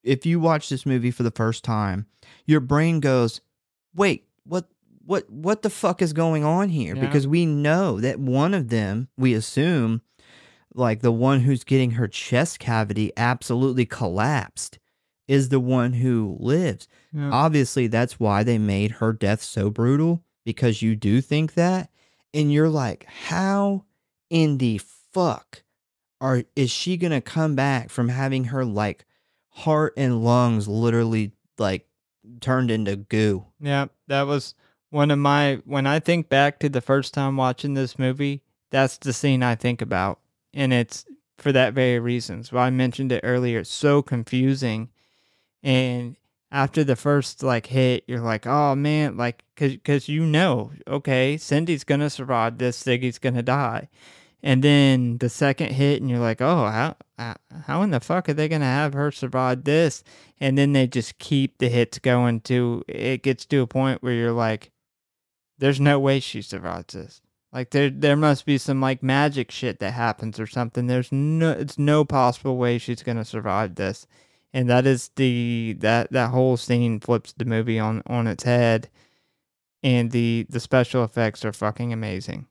if you watch this movie for the first time, your brain goes, wait, what the fuck is going on here? Yeah. Because we know that one of them, we assume, like the one who's getting her chest cavity absolutely collapsed is the one who lives. Yeah. Obviously, that's why they made her death so brutal, because you do think that. And you're like, how in the fuck is she gonna come back from having her like heart and lungs literally like turned into goo? Yeah, that was one of my, when I think back to the first time watching this movie, that's the scene I think about. And it's for that very reason. So I mentioned it earlier. It's so confusing. And after the first like hit, you're like, oh man, like, cause you know, okay, Cindy's gonna survive this, Siggy's gonna die. And then the second hit, and you're like, oh, how in the fuck are they going to have her survive this? And then they just keep the hits going to, it gets to a point where you're like, there's no way she survives this. Like there must be some like magic shit that happens or something. It's no possible way she's going to survive this. And that is that whole scene flips the movie on its head. And the special effects are fucking amazing.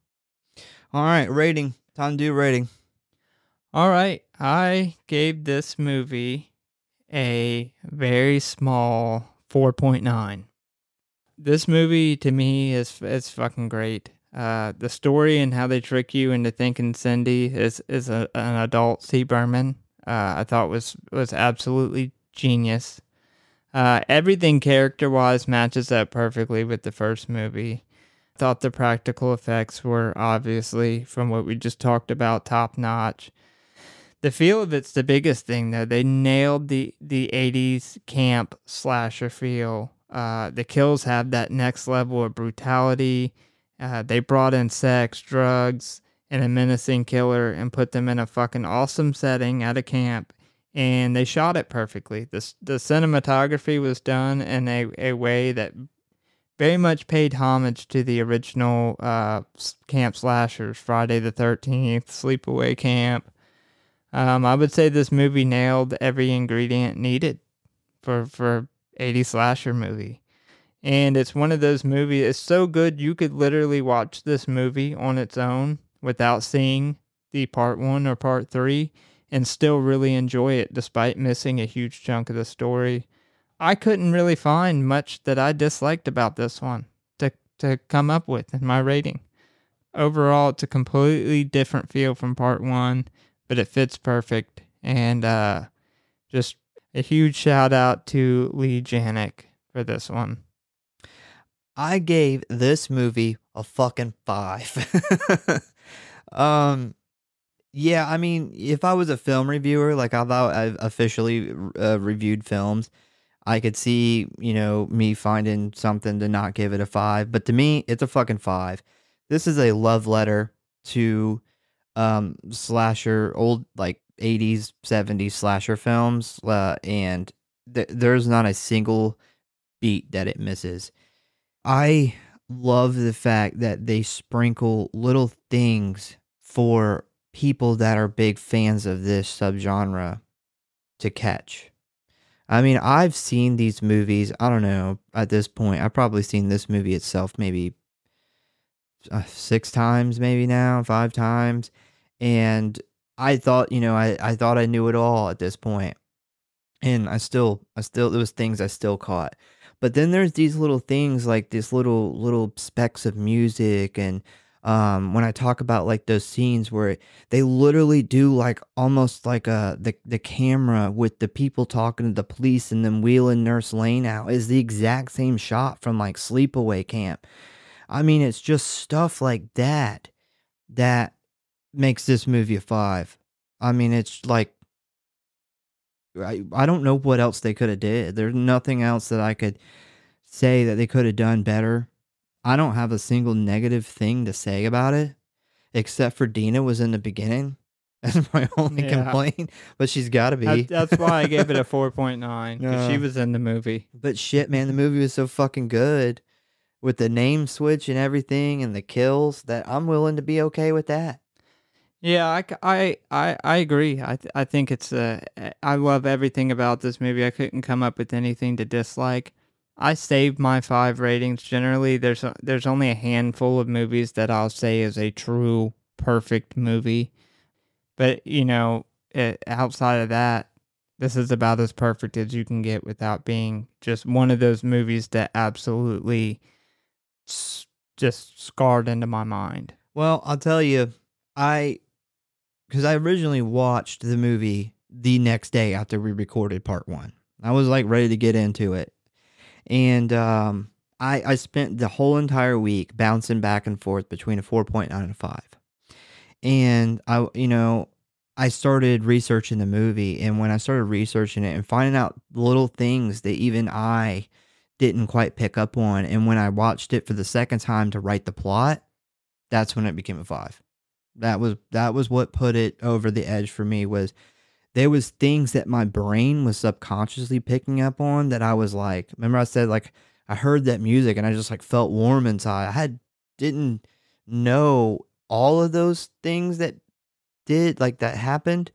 All right, rating. Time to do rating. All right, I gave this movie a very small 4.9. This movie to me is fucking great. The story and how they trick you into thinking Cindy is an adult C. Berman, I thought was absolutely genius. Everything character wise matches up perfectly with the first movie. Thought the practical effects were obviously, from what we just talked about, top notch. The feel of it's the biggest thing though. They nailed the 80s camp slasher feel. The kills have that next level of brutality. They brought in sex, drugs, and a menacing killer and put them in a fucking awesome setting at a camp. And they shot it perfectly. The cinematography was done in a way that very much paid homage to the original camp slashers, Friday the 13th, Sleepaway Camp. I would say this movie nailed every ingredient needed for 80s slasher movie. And it's one of those movies, it's so good you could literally watch this movie on its own without seeing the part 1 or part 3 and still really enjoy it despite missing a huge chunk of the story. I couldn't really find much that I disliked about this one to come up with in my rating. Overall, it's a completely different feel from part 1, but it fits perfect. And just a huge shout out to Lee Janik for this one. I gave this movie a fucking 5. Yeah, I mean, if I was a film reviewer, like I've officially reviewed films, I could see, me finding something to not give it a 5, but to me, it's a fucking 5. This is a love letter to slasher, old like 80s, 70s slasher films, and there's not a single beat that it misses. I love the fact that they sprinkle little things for people that are big fans of this subgenre to catch. I mean, I've seen these movies, I don't know, at this point, I've probably seen this movie itself maybe 6 times, maybe now, 5 times. And I thought, I thought I knew it all at this point. And there was things I still caught. But then there's these little things like this little specks of music. And when I talk about like those scenes where they literally do like almost like the camera with the people talking to the police and then wheeling Nurse Lane out is the exact same shot from like Sleepaway Camp. I mean, it's just stuff like that makes this movie a 5. I mean, it's like, I don't know what else they could have did. There's nothing else that I could say that they could have done better. I don't have a single negative thing to say about it, except for Dina was in the beginning. That's my only complaint, but she's got to be. That's why I gave it a 4.9, because she was in the movie. But shit, man, the movie was so fucking good with the name switch and everything and the kills that I'm willing to be okay with that. Yeah, I agree. I think it's I love everything about this movie. I couldn't come up with anything to dislike. I saved my 5 ratings. Generally, there's only a handful of movies that I'll say is a true perfect movie. But, outside of that, this is about as perfect as you can get without being just one of those movies that absolutely just scarred into my mind. Well, I'll tell you, because I originally watched the movie the next day after we recorded part 1. I was like ready to get into it. And I spent the whole entire week bouncing back and forth between a 4.9 and a 5. And I started researching the movie, and when I started researching it and finding out little things that even I didn't quite pick up on, and when I watched it for the second time to write the plot, that's when it became a 5. That was what put it over the edge for me. Was there was things that my brain was subconsciously picking up on that I was like, remember I said, like, I heard that music and I just like felt warm inside. Didn't know all of those things that happened.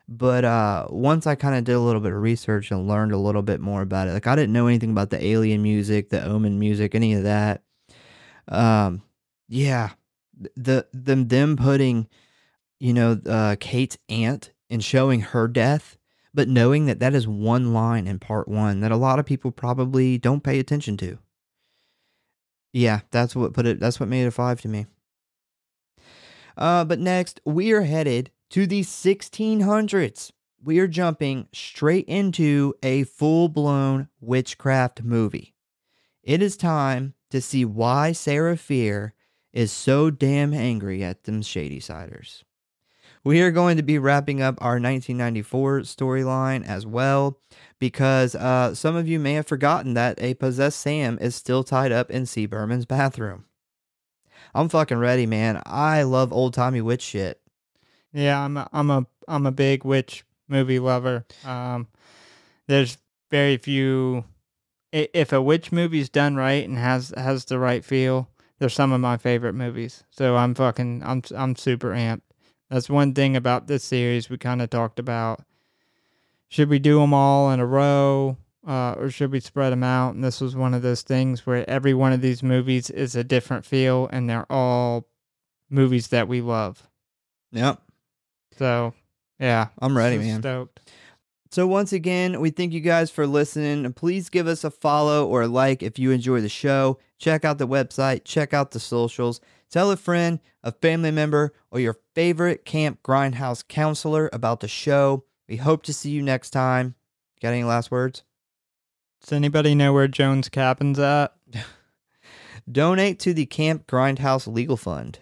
But once I kind of did a little bit of research and learned a little bit more about it, like I didn't know anything about the alien music, the Omen music, any of that. Yeah, them putting, Kate's aunt and showing her death, but knowing that that is one line in part 1 that a lot of people probably don't pay attention to. Yeah, that's what made it a 5 to me. But next, we are headed to the 1600s. We are jumping straight into a full-blown witchcraft movie. It is time to see why Sarah Fear is so damn angry at them Shady Siders. We are going to be wrapping up our 1994 storyline as well, because some of you may have forgotten that a possessed Sam is still tied up in C. Berman's bathroom. I'm fucking ready, man. I love old-timey witch shit. Yeah, I'm a big witch movie lover. There's very few. If a witch movie's done right and has the right feel, they're some of my favorite movies. So I'm super amped. That's one thing about this series we kind of talked about. Should we do them all in a row, or should we spread them out? And this was one of those things where every one of these movies is a different feel, and they're all movies that we love. Yep. So, yeah. I'm ready, man. Stoked. So once again, we thank you guys for listening. Please give us a follow or a like if you enjoy the show. Check out the website. Check out the socials. Tell a friend, a family member, or your favorite Camp Grindhouse counselor about the show. We hope to see you next time. Got any last words? Does anybody know where Jones Cabin's at? Donate to the Camp Grindhouse Legal Fund.